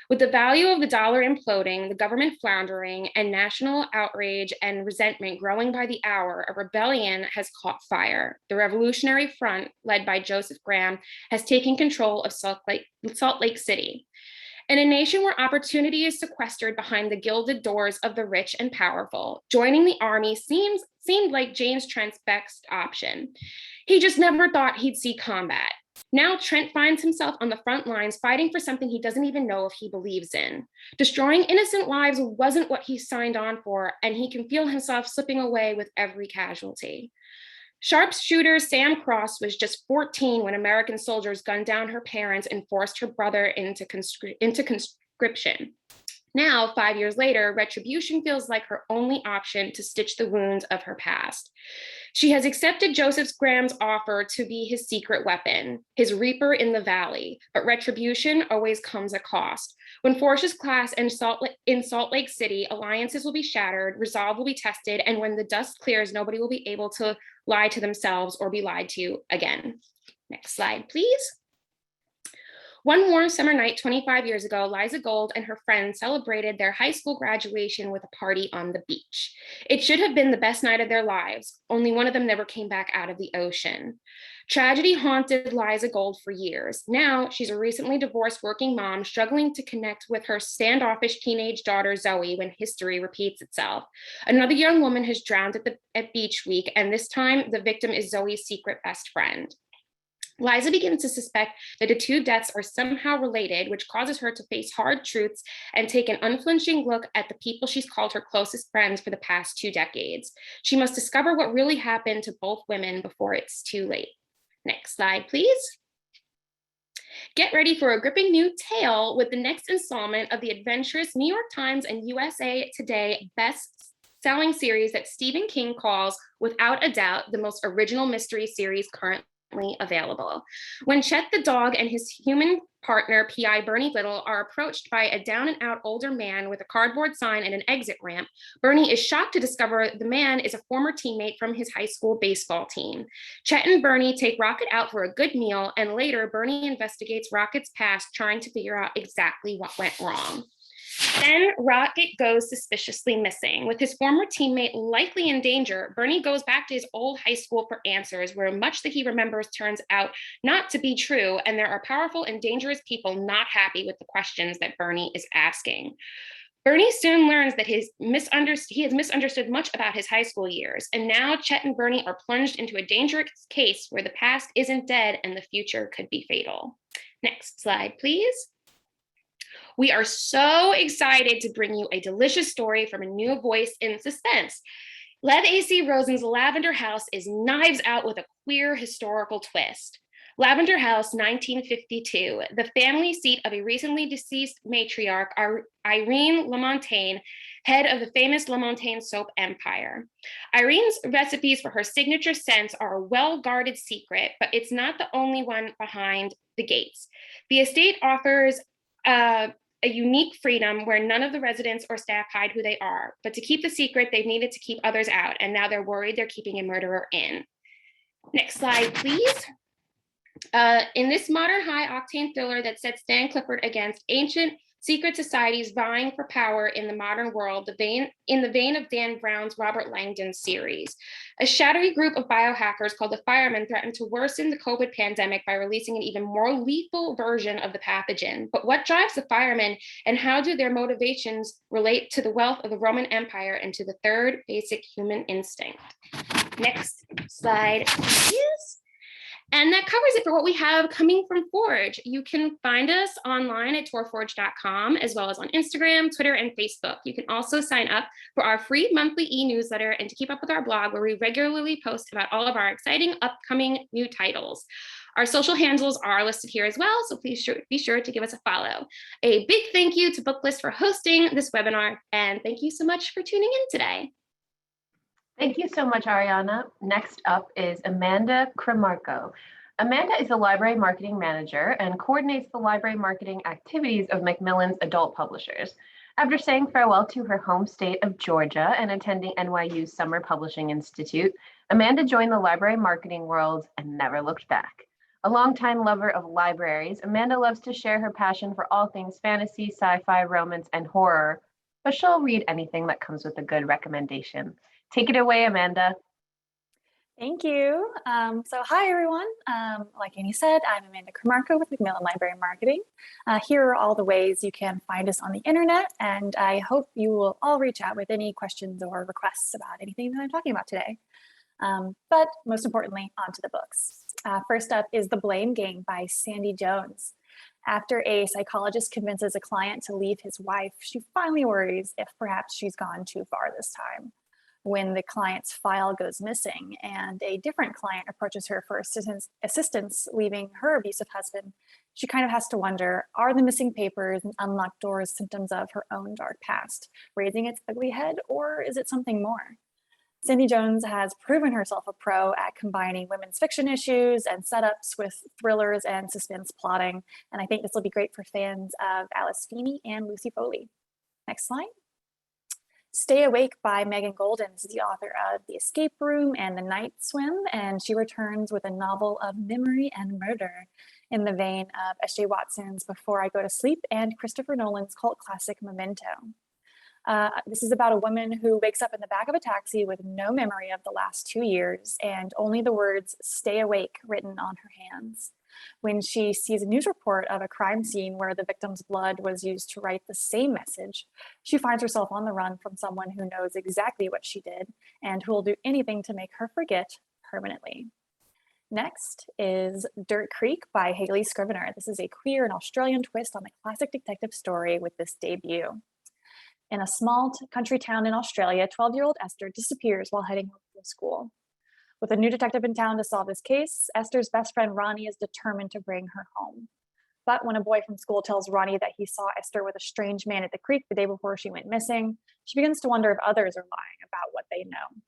With the value of the dollar imploding, the government floundering, and national outrage and resentment growing by the hour, a rebellion has caught fire. The Revolutionary Front, led by Joseph Graham, has taken control of Salt Lake City. In a nation where opportunity is sequestered behind the gilded doors of the rich and powerful, joining the army seemed like James Trent's best option. He just never thought he'd see combat. Now Trent finds himself on the front lines fighting for something he doesn't even know if he believes in. Destroying innocent lives wasn't what he signed on for, and he can feel himself slipping away with every casualty. Sharpshooter Sam Cross was just 14 when American soldiers gunned down her parents and forced her brother into conscription. Now, 5 years later, retribution feels like her only option to stitch the wounds of her past. She has accepted Joseph Graham's offer to be his secret weapon, his reaper in the valley, but retribution always comes at cost. When forces clash in Salt Lake City, alliances will be shattered, resolve will be tested, and when the dust clears, nobody will be able to lie to themselves or be lied to again. Next slide, please. One warm summer night 25 years ago, Liza Gold and her friends celebrated their high school graduation with a party on the beach. It should have been the best night of their lives, only one of them never came back out of the ocean. Tragedy haunted Liza Gold for years. Now, she's a recently divorced working mom struggling to connect with her standoffish teenage daughter, Zoe, when history repeats itself. Another young woman has drowned at beach week, and this time the victim is Zoe's secret best friend. Liza begins to suspect that the two deaths are somehow related, which causes her to face hard truths and take an unflinching look at the people she's called her closest friends for the past 2 decades. She must discover what really happened to both women before it's too late. Next slide, please. Get ready for a gripping new tale with the next installment of the adventurous New York Times and USA Today best-selling series that Stephen King calls, without a doubt, the most original mystery series currently available. When Chet the dog and his human partner, PI Bernie Little, are approached by a down-and-out older man with a cardboard sign and an exit ramp, Bernie is shocked to discover the man is a former teammate from his high school baseball team. Chet and Bernie take Rocket out for a good meal, and later Bernie investigates Rocket's past, trying to figure out exactly what went wrong. Then Rocket goes suspiciously missing. With his former teammate likely in danger, Bernie goes back to his old high school for answers, where much that he remembers turns out not to be true, and there are powerful and dangerous people not happy with the questions that Bernie is asking. Bernie soon learns that he has misunderstood much about his high school years, and now Chet and Bernie are plunged into a dangerous case where the past isn't dead and the future could be fatal. Next slide, please. We are so excited to bring you a delicious story from a new voice in suspense. Lev A.C. Rosen's Lavender House is knives out with a queer historical twist. Lavender House, 1952, the family seat of a recently deceased matriarch, Irene Lamontagne, head of the famous Lamontagne soap empire. Irene's recipes for her signature scents are a well-guarded secret, but it's not the only one behind the gates. The estate offers a unique freedom where none of the residents or staff hide who they are. But to keep the secret, they've needed to keep others out, and now they're worried they're keeping a murderer in. Next slide, please. In this modern high-octane thriller that sets Stan Clifford against ancient secret societies vying for power in the modern world, in the vein of Dan Brown's Robert Langdon series. A shadowy group of biohackers called the Firemen threatened to worsen the COVID pandemic by releasing an even more lethal version of the pathogen. But what drives the Firemen, and how do their motivations relate to the wealth of the Roman Empire and to the third basic human instinct? Next slide, please. And that covers it for what we have coming from Forge. You can find us online at torforge.com, as well as on Instagram, Twitter, and Facebook. You can also sign up for our free monthly e-newsletter and to keep up with our blog, where we regularly post about all of our exciting upcoming new titles. Our social handles are listed here as well, so please be sure to give us a follow. A big thank you to Booklist for hosting this webinar, and thank you so much for tuning in today. Thank you so much, Ariana. Next up is Amanda Cremarco. Amanda is the library marketing manager and coordinates the library marketing activities of Macmillan's adult publishers. After saying farewell to her home state of Georgia and attending NYU's Summer Publishing Institute, Amanda joined the library marketing world and never looked back. A longtime lover of libraries, Amanda loves to share her passion for all things fantasy, sci-fi, romance, and horror, but she'll read anything that comes with a good recommendation. Take it away, Amanda. Thank you. So hi, everyone. Like Annie said, I'm Amanda Cremarco with Macmillan Library Marketing. Here are all the ways you can find us on the internet, and I hope you will all reach out with any questions or requests about anything that I'm talking about today. But most importantly, onto the books. First up is The Blame Game by Sandy Jones. After a psychologist convinces a client to leave his wife, she finally worries if perhaps she's gone too far this time. When the client's file goes missing and a different client approaches her for assistance leaving her abusive husband, she kind of has to wonder, are the missing papers and unlocked doors symptoms of her own dark past raising its ugly head, or is it something more? Sandy Jones has proven herself a pro at combining women's fiction issues and setups with thrillers and suspense plotting, and I think this will be great for fans of Alice Feeney and Lucy Foley. Next slide. Stay Awake by Megan Golden is the author of The Escape Room and The Night Swim, and she returns with a novel of memory and murder. in the vein of S.J. Watson's Before I Go to Sleep and Christopher Nolan's cult classic Memento. This is about a woman who wakes up in the back of a taxi with no memory of the last 2 years and only the words "stay awake" written on her hands. When she sees a news report of a crime scene where the victim's blood was used to write the same message, she finds herself on the run from someone who knows exactly what she did and who will do anything to make her forget permanently. Next is Dirt Creek by Hayley Scrivener. This is a queer and Australian twist on the classic detective story with this debut. In a small country town in Australia, 12-year-old Esther disappears while heading home from school. With a new detective in town to solve this case, Esther's best friend Ronnie is determined to bring her home. But when a boy from school tells Ronnie that he saw Esther with a strange man at the creek the day before she went missing, she begins to wonder if others are lying about what they know.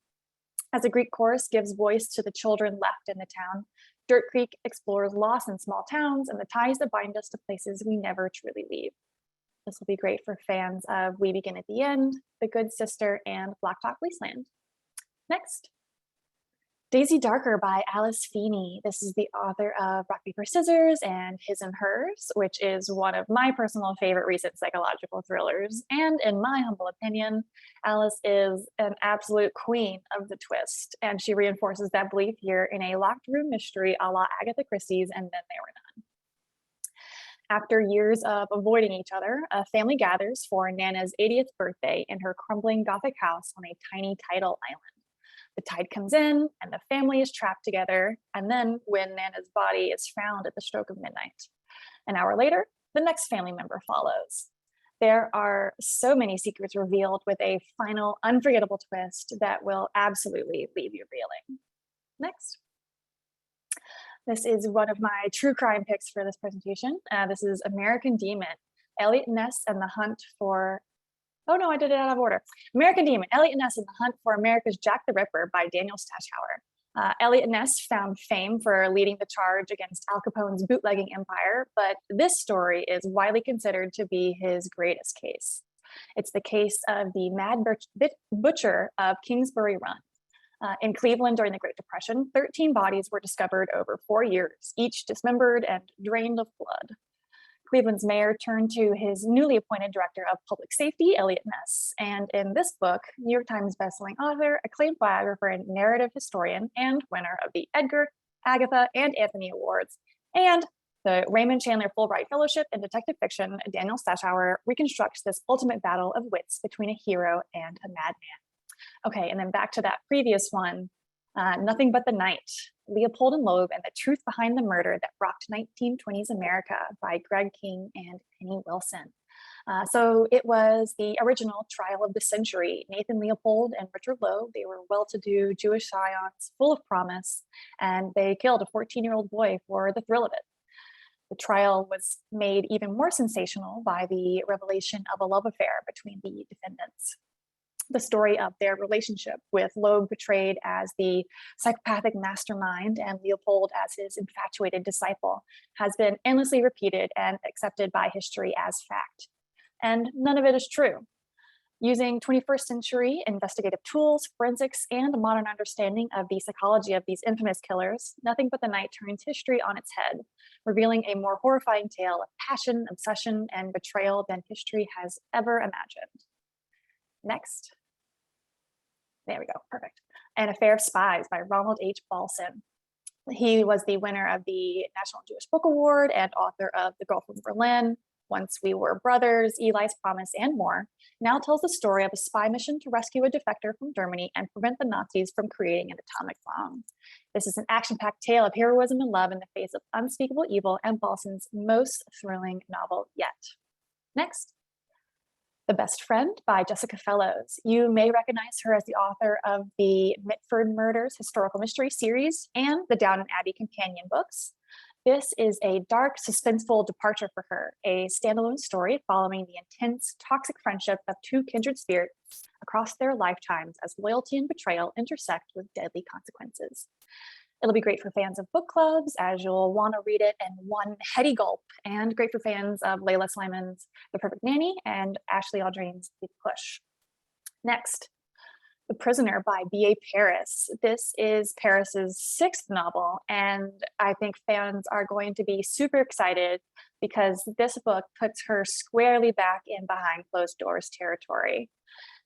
As a Greek chorus gives voice to the children left in the town, Dirt Creek explores loss in small towns and the ties that bind us to places we never truly leave. This will be great for fans of We Begin at the End, The Good Sister, and Blacktop Wasteland. Next. Daisy Darker by Alice Feeney. This is the author of Rock, Paper, Scissors and His and Hers, which is one of my personal favorite recent psychological thrillers. And in my humble opinion, Alice is an absolute queen of the twist. And she reinforces that belief here in a locked room mystery a la Agatha Christie's And Then There Were None. After years of avoiding each other, a family gathers for Nana's 80th birthday in her crumbling Gothic house on a tiny tidal island. The tide comes in and the family is trapped together. And then when Nana's body is found at the stroke of midnight, an hour later, the next family member follows. There are so many secrets revealed with a final unforgettable twist that will absolutely leave you reeling. Next. This is one of my true crime picks for this presentation. This is American Demon, Elliot Ness and the Hunt for Oh no, I did it out of order. American Demon, Elliot Ness and the Hunt for America's Jack the Ripper by Daniel Stachauer. Elliot Ness found fame for leading the charge against Al Capone's bootlegging empire, but this story is widely considered to be his greatest case. It's the case of the Mad Butcher of Kingsbury Run. In Cleveland during the Great Depression, 13 bodies were discovered over 4 years, each dismembered and drained of blood. Cleveland's mayor turned to his newly appointed director of public safety, Elliot Ness. And in this book, New York Times bestselling author, acclaimed biographer and narrative historian, and winner of the Edgar, Agatha, and Anthony Awards, and the Raymond Chandler Fulbright Fellowship in Detective Fiction, Daniel Stachauer reconstructs this ultimate battle of wits between a hero and a madman. Okay, and then back to that previous one, Nothing But the Night, Leopold and Loeb and the Truth Behind the Murder That Rocked 1920s America by Greg King and Penny Wilson. So it was the original trial of the century. Nathan Leopold and Richard Loeb, they were well-to-do Jewish scions, full of promise, and they killed a 14-year-old boy for the thrill of it. The trial was made even more sensational by the revelation of a love affair between the defendants. The story of their relationship, with Loeb portrayed as the psychopathic mastermind and Leopold as his infatuated disciple, has been endlessly repeated and accepted by history as fact. And none of it is true. Using 21st century investigative tools, forensics, and a modern understanding of the psychology of these infamous killers, Nothing But the Night turns history on its head, revealing a more horrifying tale of passion, obsession, and betrayal than history has ever imagined. Next. There we go, perfect. An Affair of Spies by Ronald H. Balson. He was the winner of the National Jewish Book Award and author of The Girl from Berlin, Once We Were Brothers, Eli's Promise, and more. Now tells the story of a spy mission to rescue a defector from Germany and prevent the Nazis from creating an atomic bomb. This is an action-packed tale of heroism and love in the face of unspeakable evil and Balson's most thrilling novel yet. Next. The Best Friend by Jessica Fellows. You may recognize her as the author of the Mitford Murders historical mystery series and the Downton Abbey companion books. This is a dark, suspenseful departure for her, a standalone story following the intense, toxic friendship of two kindred spirits across their lifetimes as loyalty and betrayal intersect with deadly consequences. It'll be great for fans of book clubs, as you'll want to read it in one heady gulp, and great for fans of Layla Sliman's The Perfect Nanny and Ashley Aldrin's The Push. Next, The Prisoner by B.A. Paris. This is Paris's 6th novel, and I think fans are going to be super excited because this book puts her squarely back in behind closed doors territory.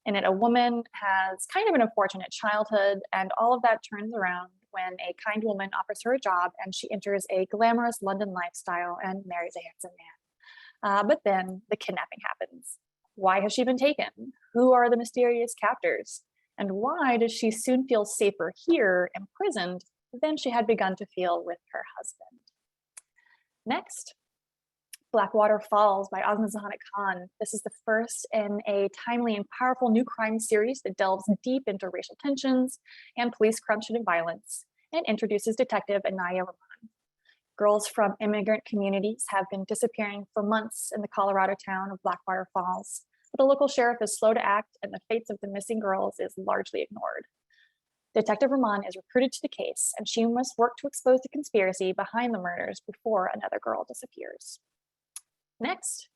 In it, a woman has kind of an unfortunate childhood, and all of that turns around when a kind woman offers her a job and she enters a glamorous London lifestyle and marries a handsome man. But then the kidnapping happens. Why has she been taken? Who are the mysterious captors? And why does she soon feel safer here, imprisoned, than she had begun to feel with her husband? Next, Blackwater Falls by Osman Zahanak Khan. This is the first in a timely and powerful new crime series that delves deep into racial tensions and police corruption and violence, and introduces Detective Anaya Rahman. Girls from immigrant communities have been disappearing for months in the Colorado town of Blackwater Falls, but the local sheriff is slow to act and the fates of the missing girls is largely ignored. Detective Rahman is recruited to the case, and she must work to expose the conspiracy behind the murders before another girl disappears. Next,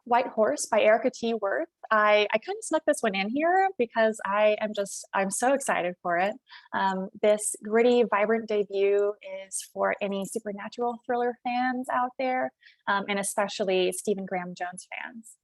White Horse by Erica T. Worth. I kind of snuck this one in here because I'm so excited for it. This gritty, vibrant debut is for any supernatural thriller fans out there, and especially Stephen Graham Jones fans.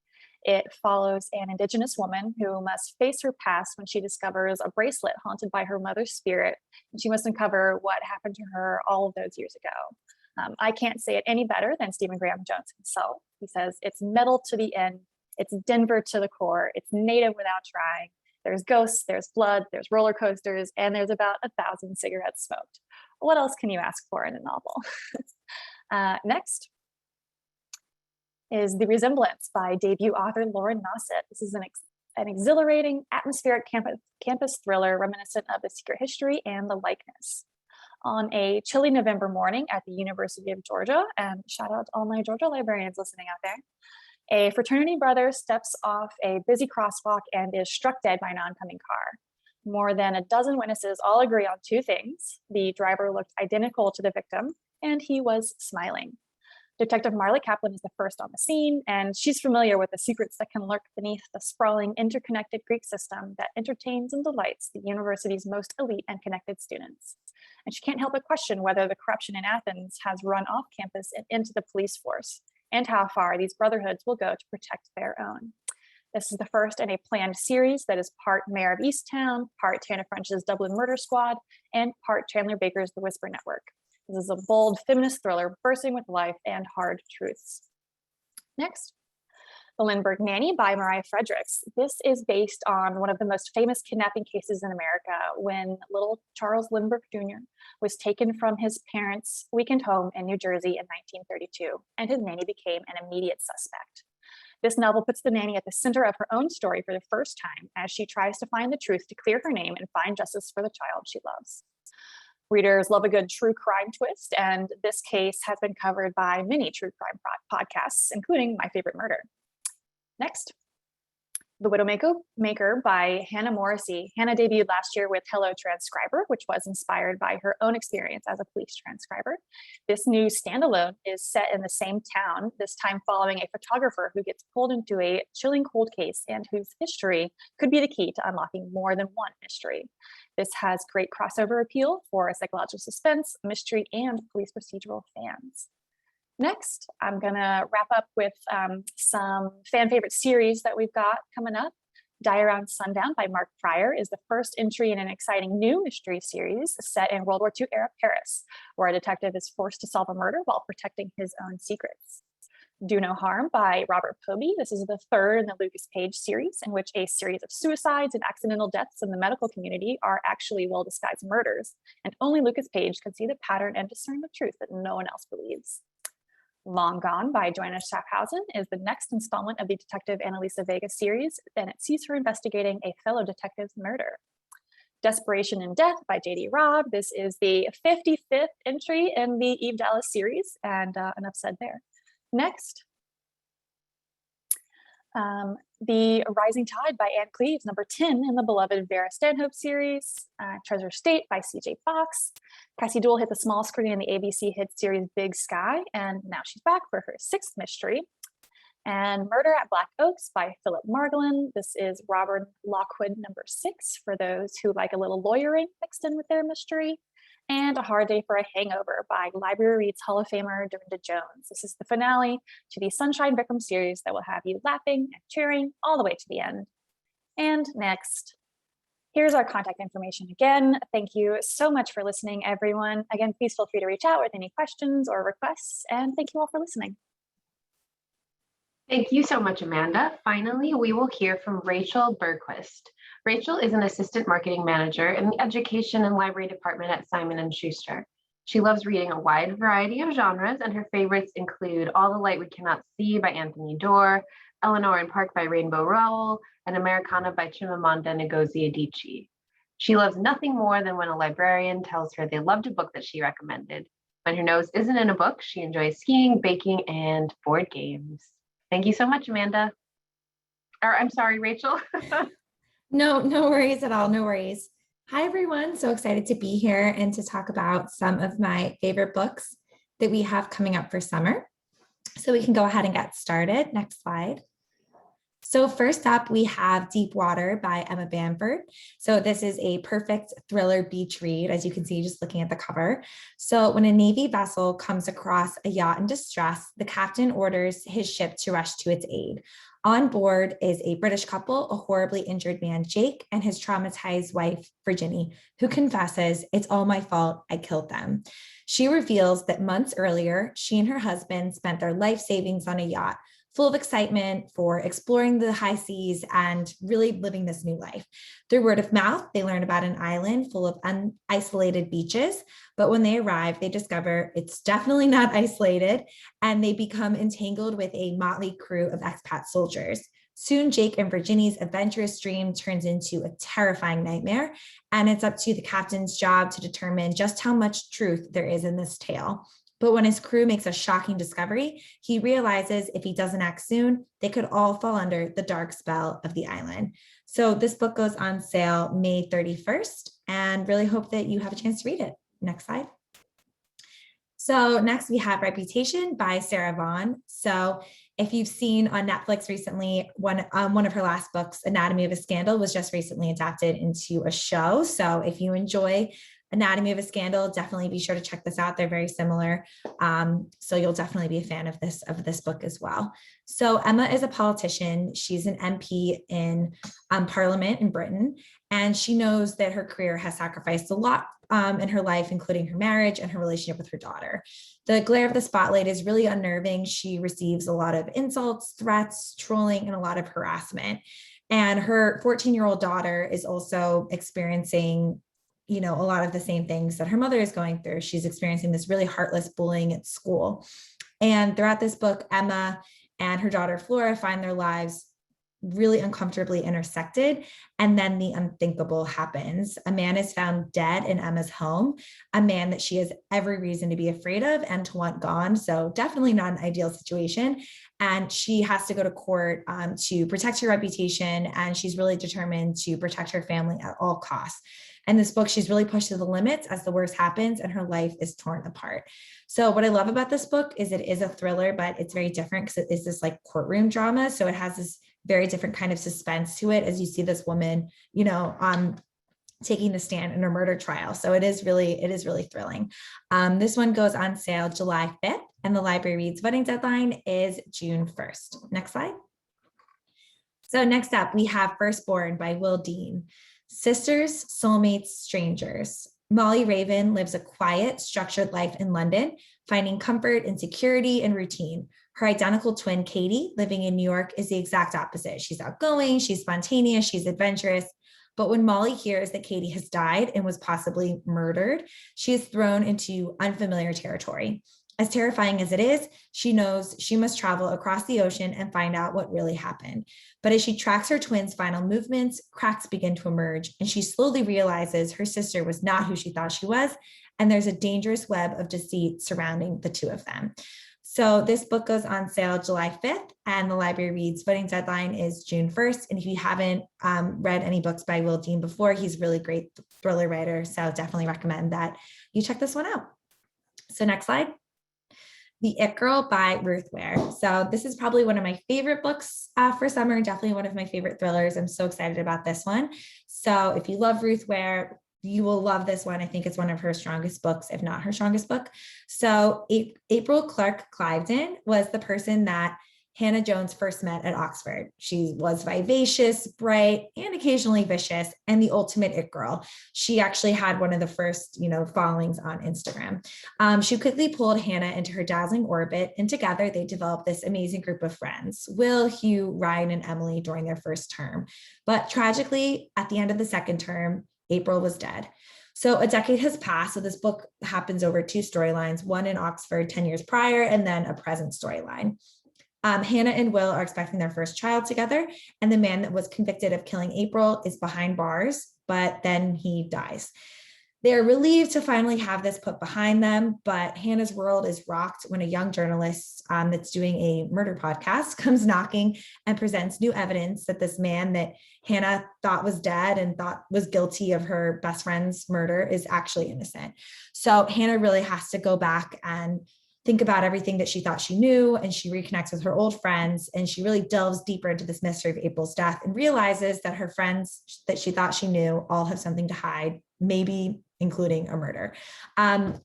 It follows an Indigenous woman who must face her past when she discovers a bracelet haunted by her mother's spirit, and she must uncover what happened to her all of those years ago. I can't say it any better than Stephen Graham Jones himself. He says, it's metal to the end, it's Denver to the core, it's native without trying. There's ghosts, there's blood, there's roller coasters, and there's about 1,000 cigarettes smoked. What else can you ask for in a novel? Next is The Resemblance by debut author Lauren Nossett. This is an exhilarating, atmospheric campus thriller reminiscent of The Secret History and The Likeness. On a chilly November morning at the University of Georgia, and shout out to all my Georgia librarians listening out there, a fraternity brother steps off a busy crosswalk and is struck dead by an oncoming car. More than a dozen witnesses all agree on two things. The driver looked identical to the victim, and he was smiling. Detective Marley Kaplan is the first on the scene, and she's familiar with the secrets that can lurk beneath the sprawling, interconnected Greek system that entertains and delights the university's most elite and connected students. And she can't help but question whether the corruption in Athens has run off campus and into the police force, and how far these brotherhoods will go to protect their own. This is the first in a planned series that is part Mayor of Easttown, part Tana French's Dublin Murder Squad, and part Chandler Baker's The Whisper Network. This is a bold feminist thriller bursting with life and hard truths. Next, The Lindbergh Nanny by Mariah Fredericks. This is based on one of the most famous kidnapping cases in America, when little Charles Lindbergh Jr. was taken from his parents' weekend home in New Jersey in 1932, and his nanny became an immediate suspect. This novel puts the nanny at the center of her own story for the first time as she tries to find the truth to clear her name and find justice for the child she loves. Readers love a good true crime twist, and this case has been covered by many true crime podcasts, including My Favorite Murder. Next, The Widowmaker by Hannah Morrissey. Hannah debuted last year with Hello Transcriber, which was inspired by her own experience as a police transcriber. This new standalone is set in the same town, this time following a photographer who gets pulled into a chilling cold case and whose history could be the key to unlocking more than one mystery. This has great crossover appeal for psychological suspense, mystery, and police procedural fans. Next, I'm gonna wrap up with some fan favorite series that we've got coming up. Die Around Sundown by Mark Pryor is the first entry in an exciting new mystery series set in World War II era Paris, where a detective is forced to solve a murder while protecting his own secrets. Do No Harm by Robert Poby. This is the third in the Lucas Page series, in which a series of suicides and accidental deaths in the medical community are actually well-disguised murders, and only Lucas Page can see the pattern and discern the truth that no one else believes. Long Gone by Joanna Schaffhausen is the next installment of the Detective Annalisa Vega series, and it sees her investigating a fellow detective's murder. Desperation in Death by J.D. Robb. This is the 55th entry in the Eve Dallas series, and enough said there. Next, The Rising Tide by Anne Cleves, number 10 in the beloved Vera Stanhope series. Treasure State by C.J. Fox. Cassie Dewell hit the small screen in the ABC hit series Big Sky, and now she's back for her 6th mystery. And Murder at Black Oaks by Philip Margolin. This is Robert Lockwood #6 for those who like a little lawyering mixed in with their mystery. And A Hard Day for a Hangover by Library Reads Hall of Famer Dorinda Jones. This is the finale to the Sunshine Victim series that will have you laughing and cheering all the way to the end. And next, here's our contact information again. Thank you so much for listening, everyone. Again, please feel free to reach out with any questions or requests, and thank you all for listening. Thank you so much, Amanda. Finally, we will hear from Rachel Bergquist. Rachel is an assistant marketing manager in the education and library department at Simon & Schuster. She loves reading a wide variety of genres, and her favorites include All the Light We Cannot See by Anthony Doerr, Eleanor and Park by Rainbow Rowell, and Americana by Chimamanda Ngozi Adichie. She loves nothing more than when a librarian tells her they loved a book that she recommended. When her nose isn't in a book, she enjoys skiing, baking, and board games. Thank you so much, Amanda. Or I'm sorry, Rachel. No worries at all. No worries. Hi, everyone. So excited to be here and to talk about some of my favorite books that we have coming up for summer. So we can go ahead and get started. Next slide. So first up, we have Deep Water by Emma Bamford. So this is a perfect thriller beach read, as you can see just looking at the cover. So when a Navy vessel comes across a yacht in distress, the captain orders his ship to rush to its aid. On board is a British couple, a horribly injured man, Jake, and his traumatized wife, Virginie, who confesses, "It's all my fault, I killed them." She reveals that months earlier, she and her husband spent their life savings on a yacht, full of excitement for exploring the high seas and really living this new life. Through word of mouth, they learn about an island full of isolated beaches, but when they arrive, they discover it's definitely not isolated, and they become entangled with a motley crew of expat soldiers. Soon, Jake and Virginie's adventurous dream turns into a terrifying nightmare, and it's up to the captain's job to determine just how much truth there is in this tale. But when his crew makes a shocking discovery, he realizes if he doesn't act soon, they could all fall under the dark spell of the island. So this book goes on sale May 31st, and really hope that you have a chance to read it. Next slide. So next we have Reputation by Sarah Vaughan. So if you've seen on Netflix recently, one of her last books, Anatomy of a Scandal, was just recently adapted into a show. So if you enjoy Anatomy of a Scandal, definitely be sure to check this out. They're very similar. So you'll definitely be a fan of this book as well. So Emma is a politician. She's an MP in Parliament in Britain, and she knows that her career has sacrificed a lot in her life, including her marriage and her relationship with her daughter. The glare of the spotlight is really unnerving. She receives a lot of insults, threats, trolling, and a lot of harassment. And her 14-year-old daughter is also experiencing a lot of the same things that her mother is going through. She's experiencing this really heartless bullying at school. And throughout this book, Emma and her daughter Flora find their lives really uncomfortably intersected. And then the unthinkable happens. A man is found dead in Emma's home, a man that she has every reason to be afraid of and to want gone. So definitely not an ideal situation. And she has to go to court to protect her reputation. And she's really determined to protect her family at all costs. And this book, she's really pushed to the limits as the worst happens and her life is torn apart. So what I love about this book is it is a thriller, but it's very different because it is this like courtroom drama. So it has this very different kind of suspense to it as you see this woman, taking the stand in a murder trial. So it is really thrilling. This one goes on sale July 5th, and the Library Reads voting deadline is June 1st. Next slide. So next up, we have Firstborn by Will Dean. Sisters, soulmates, strangers. Molly Raven lives a quiet, structured life in London, finding comfort in security and routine. Her identical twin, Katie, living in New York, is the exact opposite. She's outgoing, she's spontaneous, she's adventurous. But when Molly hears that Katie has died and was possibly murdered, she is thrown into unfamiliar territory. As terrifying as it is, she knows she must travel across the ocean and find out what really happened. But as she tracks her twins' final movements, cracks begin to emerge, and she slowly realizes her sister was not who she thought she was, and there's a dangerous web of deceit surrounding the two of them. So this book goes on sale July 5th, and the Library Reads voting deadline is June 1st. And if you haven't read any books by Will Dean before, he's a really great thriller writer, so definitely recommend that you check this one out. So next slide. The It Girl by Ruth Ware. So this is probably one of my favorite books for summer, definitely one of my favorite thrillers. I'm so excited about this one. So if you love Ruth Ware, you will love this one. I think it's one of her strongest books, if not her strongest book. So April Clark Cliveden was the person that Hannah Jones first met at Oxford. She was vivacious, bright, and occasionally vicious, and the ultimate it girl. She actually had one of the first, followings on Instagram. She quickly pulled Hannah into her dazzling orbit, and together they developed this amazing group of friends, Will, Hugh, Ryan, and Emily during their first term. But tragically, at the end of the second term, April was dead. So a decade has passed. So this book happens over two storylines, one in Oxford 10 years prior, and then a present storyline. Hannah and Will are expecting their first child together, and the man that was convicted of killing April is behind bars, but then he dies. They're relieved to finally have this put behind them, but Hannah's world is rocked when a young journalist that's doing a murder podcast comes knocking and presents new evidence that this man that Hannah thought was dead and thought was guilty of her best friend's murder is actually innocent. So Hannah really has to go back and think about everything that she thought she knew, and she reconnects with her old friends, and she really delves deeper into this mystery of April's death and realizes that her friends that she thought she knew all have something to hide, maybe including a murder.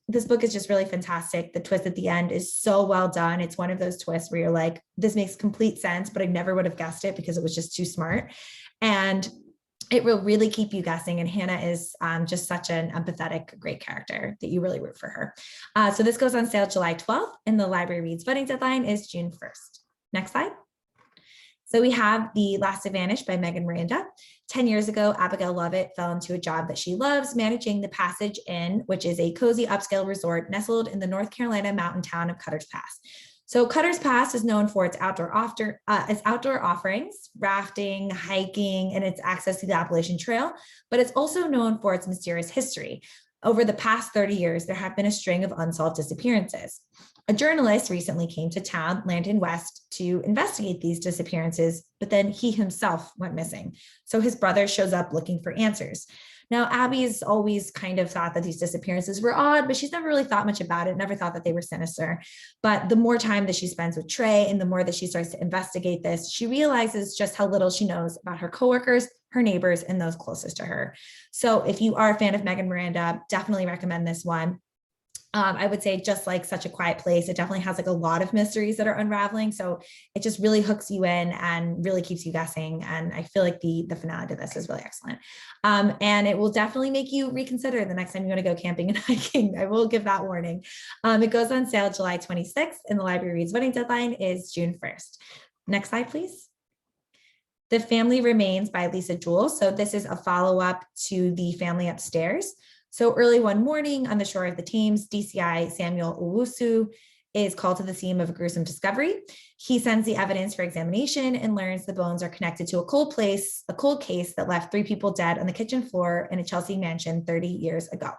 This book is just really fantastic. The twist at the end is so well done. It's one of those twists where you're like, this makes complete sense, but I never would have guessed it because it was just too smart. And it will really keep you guessing. And Hannah is just such an empathetic, great character that you really root for her. So this goes on sale July 12th, and the library reads voting deadline is June 1st. Next slide. So we have The Last to Vanish by Megan Miranda. 10 years ago, Abigail Lovett fell into a job that she loves, managing the Passage Inn, which is a cozy upscale resort nestled in the North Carolina mountain town of Cutter's Pass. So Cutter's Pass is known for its outdoor offerings, rafting, hiking, and its access to the Appalachian Trail, but it's also known for its mysterious history. Over the past 30 years, there have been a string of unsolved disappearances. A journalist recently came to town, Landon West, to investigate these disappearances, but then he himself went missing. So his brother shows up looking for answers. Now, Abby's always kind of thought that these disappearances were odd, but she's never really thought much about it, never thought that they were sinister. But the more time that she spends with Trey and the more that she starts to investigate this, she realizes just how little she knows about her coworkers, her neighbors, and those closest to her. So if you are a fan of Megan Miranda, definitely recommend this one. I would say just like Such a Quiet Place, it definitely has like a lot of mysteries that are unraveling. So it just really hooks you in and really keeps you guessing. And I feel like the finale to this is really excellent. And it will definitely make you reconsider the next time you want to go camping and hiking. I will give that warning. It goes on sale July 26th, and the library reads voting deadline is June 1st. Next slide, please. The Family Remains by Lisa Jewell. So this is a follow-up to The Family Upstairs. So early one morning on the shore of the Thames, DCI Samuel Owusu is called to the scene of a gruesome discovery. He sends the evidence for examination and learns the bones are connected to a cold case that left 3 people dead on the kitchen floor in a Chelsea mansion 30 years ago.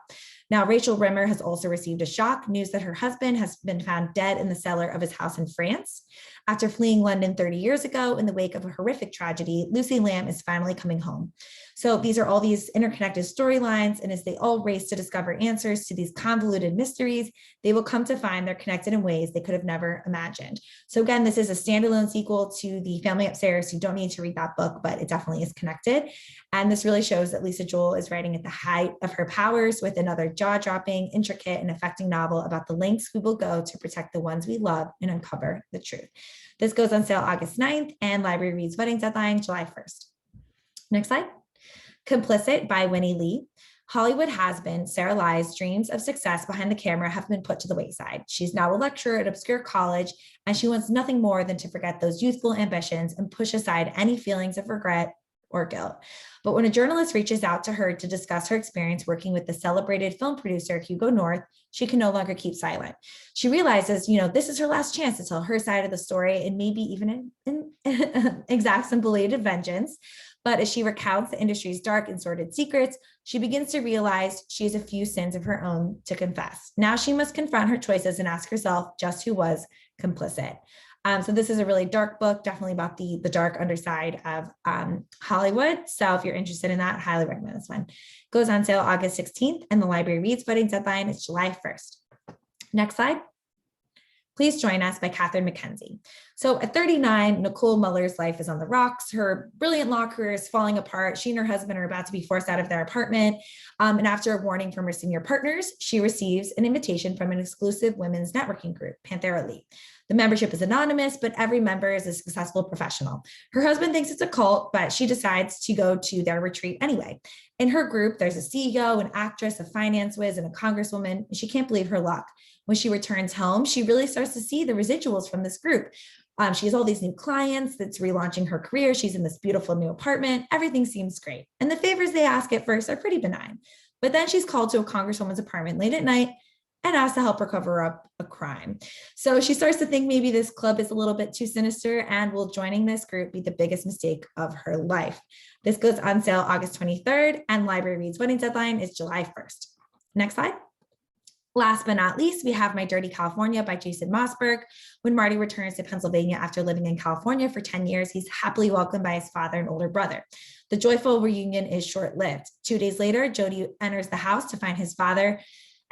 Now, Rachel Rimmer has also received a shock, news that her husband has been found dead in the cellar of his house in France. After fleeing London 30 years ago in the wake of a horrific tragedy, Lucy Lamb is finally coming home. So these are all these interconnected storylines, and as they all race to discover answers to these convoluted mysteries, they will come to find they're connected in ways they could have never imagined. So again, this is a standalone sequel to The Family Upstairs. You don't need to read that book, but it definitely is connected. And this really shows that Lisa Jewell is writing at the height of her powers with another jaw-dropping, intricate, and affecting novel about the lengths we will go to protect the ones we love and uncover the truth. This goes on sale August 9th, and library reads voting deadline July 1st. Next slide. Complicit by Winnie Lee. Hollywood has-been Sarah Ly's dreams of success behind the camera have been put to the wayside. She's now a lecturer at obscure college, and she wants nothing more than to forget those youthful ambitions and push aside any feelings of regret or guilt. But when a journalist reaches out to her to discuss her experience working with the celebrated film producer Hugo North, she can no longer keep silent. She realizes, this is her last chance to tell her side of the story and maybe even exact some belated vengeance. But as she recounts the industry's dark and sordid secrets, she begins to realize she has a few sins of her own to confess. Now she must confront her choices and ask herself just who was complicit. So this is a really dark book, definitely about the dark underside of Hollywood. So if you're interested in that, I highly recommend this one. It goes on sale August 16th, and the library reads voting deadline is July 1st. Next slide. Please Join Us by Catherine McKenzie. So at 39, Nicole Muller's life is on the rocks. Her brilliant law career is falling apart. She and her husband are about to be forced out of their apartment. And after a warning from her senior partners, she receives an invitation from an exclusive women's networking group, Panthera Elite. The membership is anonymous, but every member is a successful professional. Her husband thinks it's a cult, but she decides to go to their retreat anyway. In her group, there's a CEO, an actress, a finance whiz, and a congresswoman, and she can't believe her luck. When she returns home, she really starts to see the residuals from this group. She has all these new clients that's relaunching her career. She's in this beautiful new apartment. Everything seems great. And the favors they ask at first are pretty benign. But then she's called to a congresswoman's apartment late at night and asked to help her cover up a crime. So she starts to think maybe this club is a little bit too sinister, and will joining this group be the biggest mistake of her life? This goes on sale August 23rd, and Library Reads wedding deadline is July 1st. Next slide. Last but not least, we have My Dirty California by Jason Mossberg. When Marty returns to Pennsylvania after living in California for 10 years, he's happily welcomed by his father and older brother. The joyful reunion is short-lived. 2 days later, Jody enters the house to find his father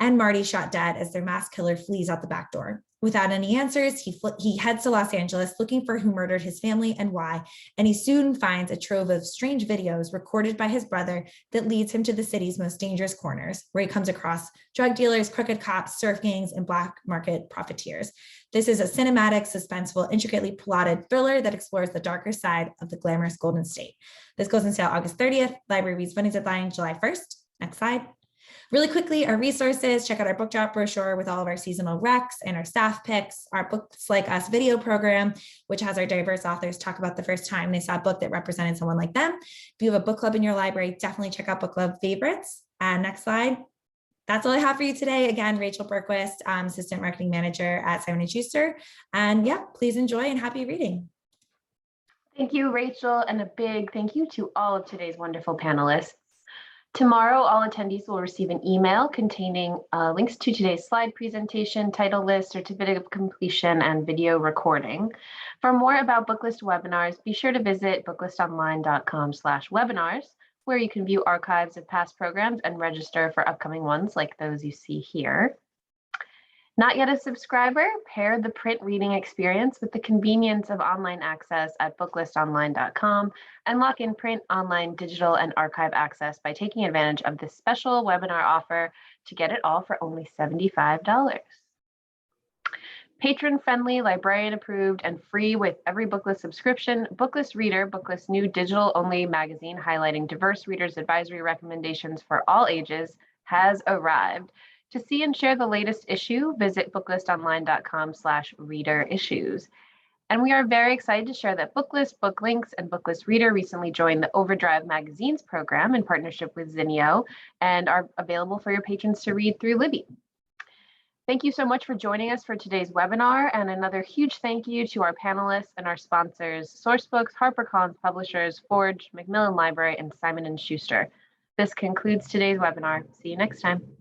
and Marty shot dead as their mass killer flees out the back door. Without any answers, he heads to Los Angeles looking for who murdered his family and why, and he soon finds a trove of strange videos recorded by his brother that leads him to the city's most dangerous corners, where he comes across drug dealers, crooked cops, surf gangs, and black market profiteers. This is a cinematic, suspenseful, intricately plotted thriller that explores the darker side of the glamorous Golden State. This goes on sale August 30th, Library Reads wedding deadline July 1st. Next slide. Really quickly, our resources, check out our book drop brochure with all of our seasonal recs and our staff picks, our Books Like Us video program, which has our diverse authors talk about the first time they saw a book that represented someone like them. If you have a book club in your library, definitely check out Book Club Favorites. And next slide. That's all I have for you today. Again, Rachel Berquist, Assistant Marketing Manager at Simon & Schuster. And yeah, please enjoy and happy reading. Thank you, Rachel, and a big thank you to all of today's wonderful panelists. Tomorrow, all attendees will receive an email containing links to today's slide presentation, title list, certificate of completion, and video recording. For more about Booklist webinars, be sure to visit booklistonline.com/webinars, where you can view archives of past programs and register for upcoming ones like those you see here. Not yet a subscriber? Pair the print reading experience with the convenience of online access at booklistonline.com and lock in print, online, digital, and archive access by taking advantage of this special webinar offer to get it all for only $75. Patron-friendly, librarian-approved, and free with every Booklist subscription, Booklist Reader, Booklist's new digital-only magazine highlighting diverse readers' advisory recommendations for all ages, has arrived. To see and share the latest issue, visit booklistonline.com/reader-issues. And we are very excited to share that Booklist, Booklinks, and Booklist Reader recently joined the Overdrive Magazines program in partnership with Zinio and are available for your patrons to read through Libby. Thank you so much for joining us for today's webinar, and another huge thank you to our panelists and our sponsors, Sourcebooks, HarperCollins Publishers, Forge, Macmillan Library, and Simon & Schuster. This concludes today's webinar. See you next time.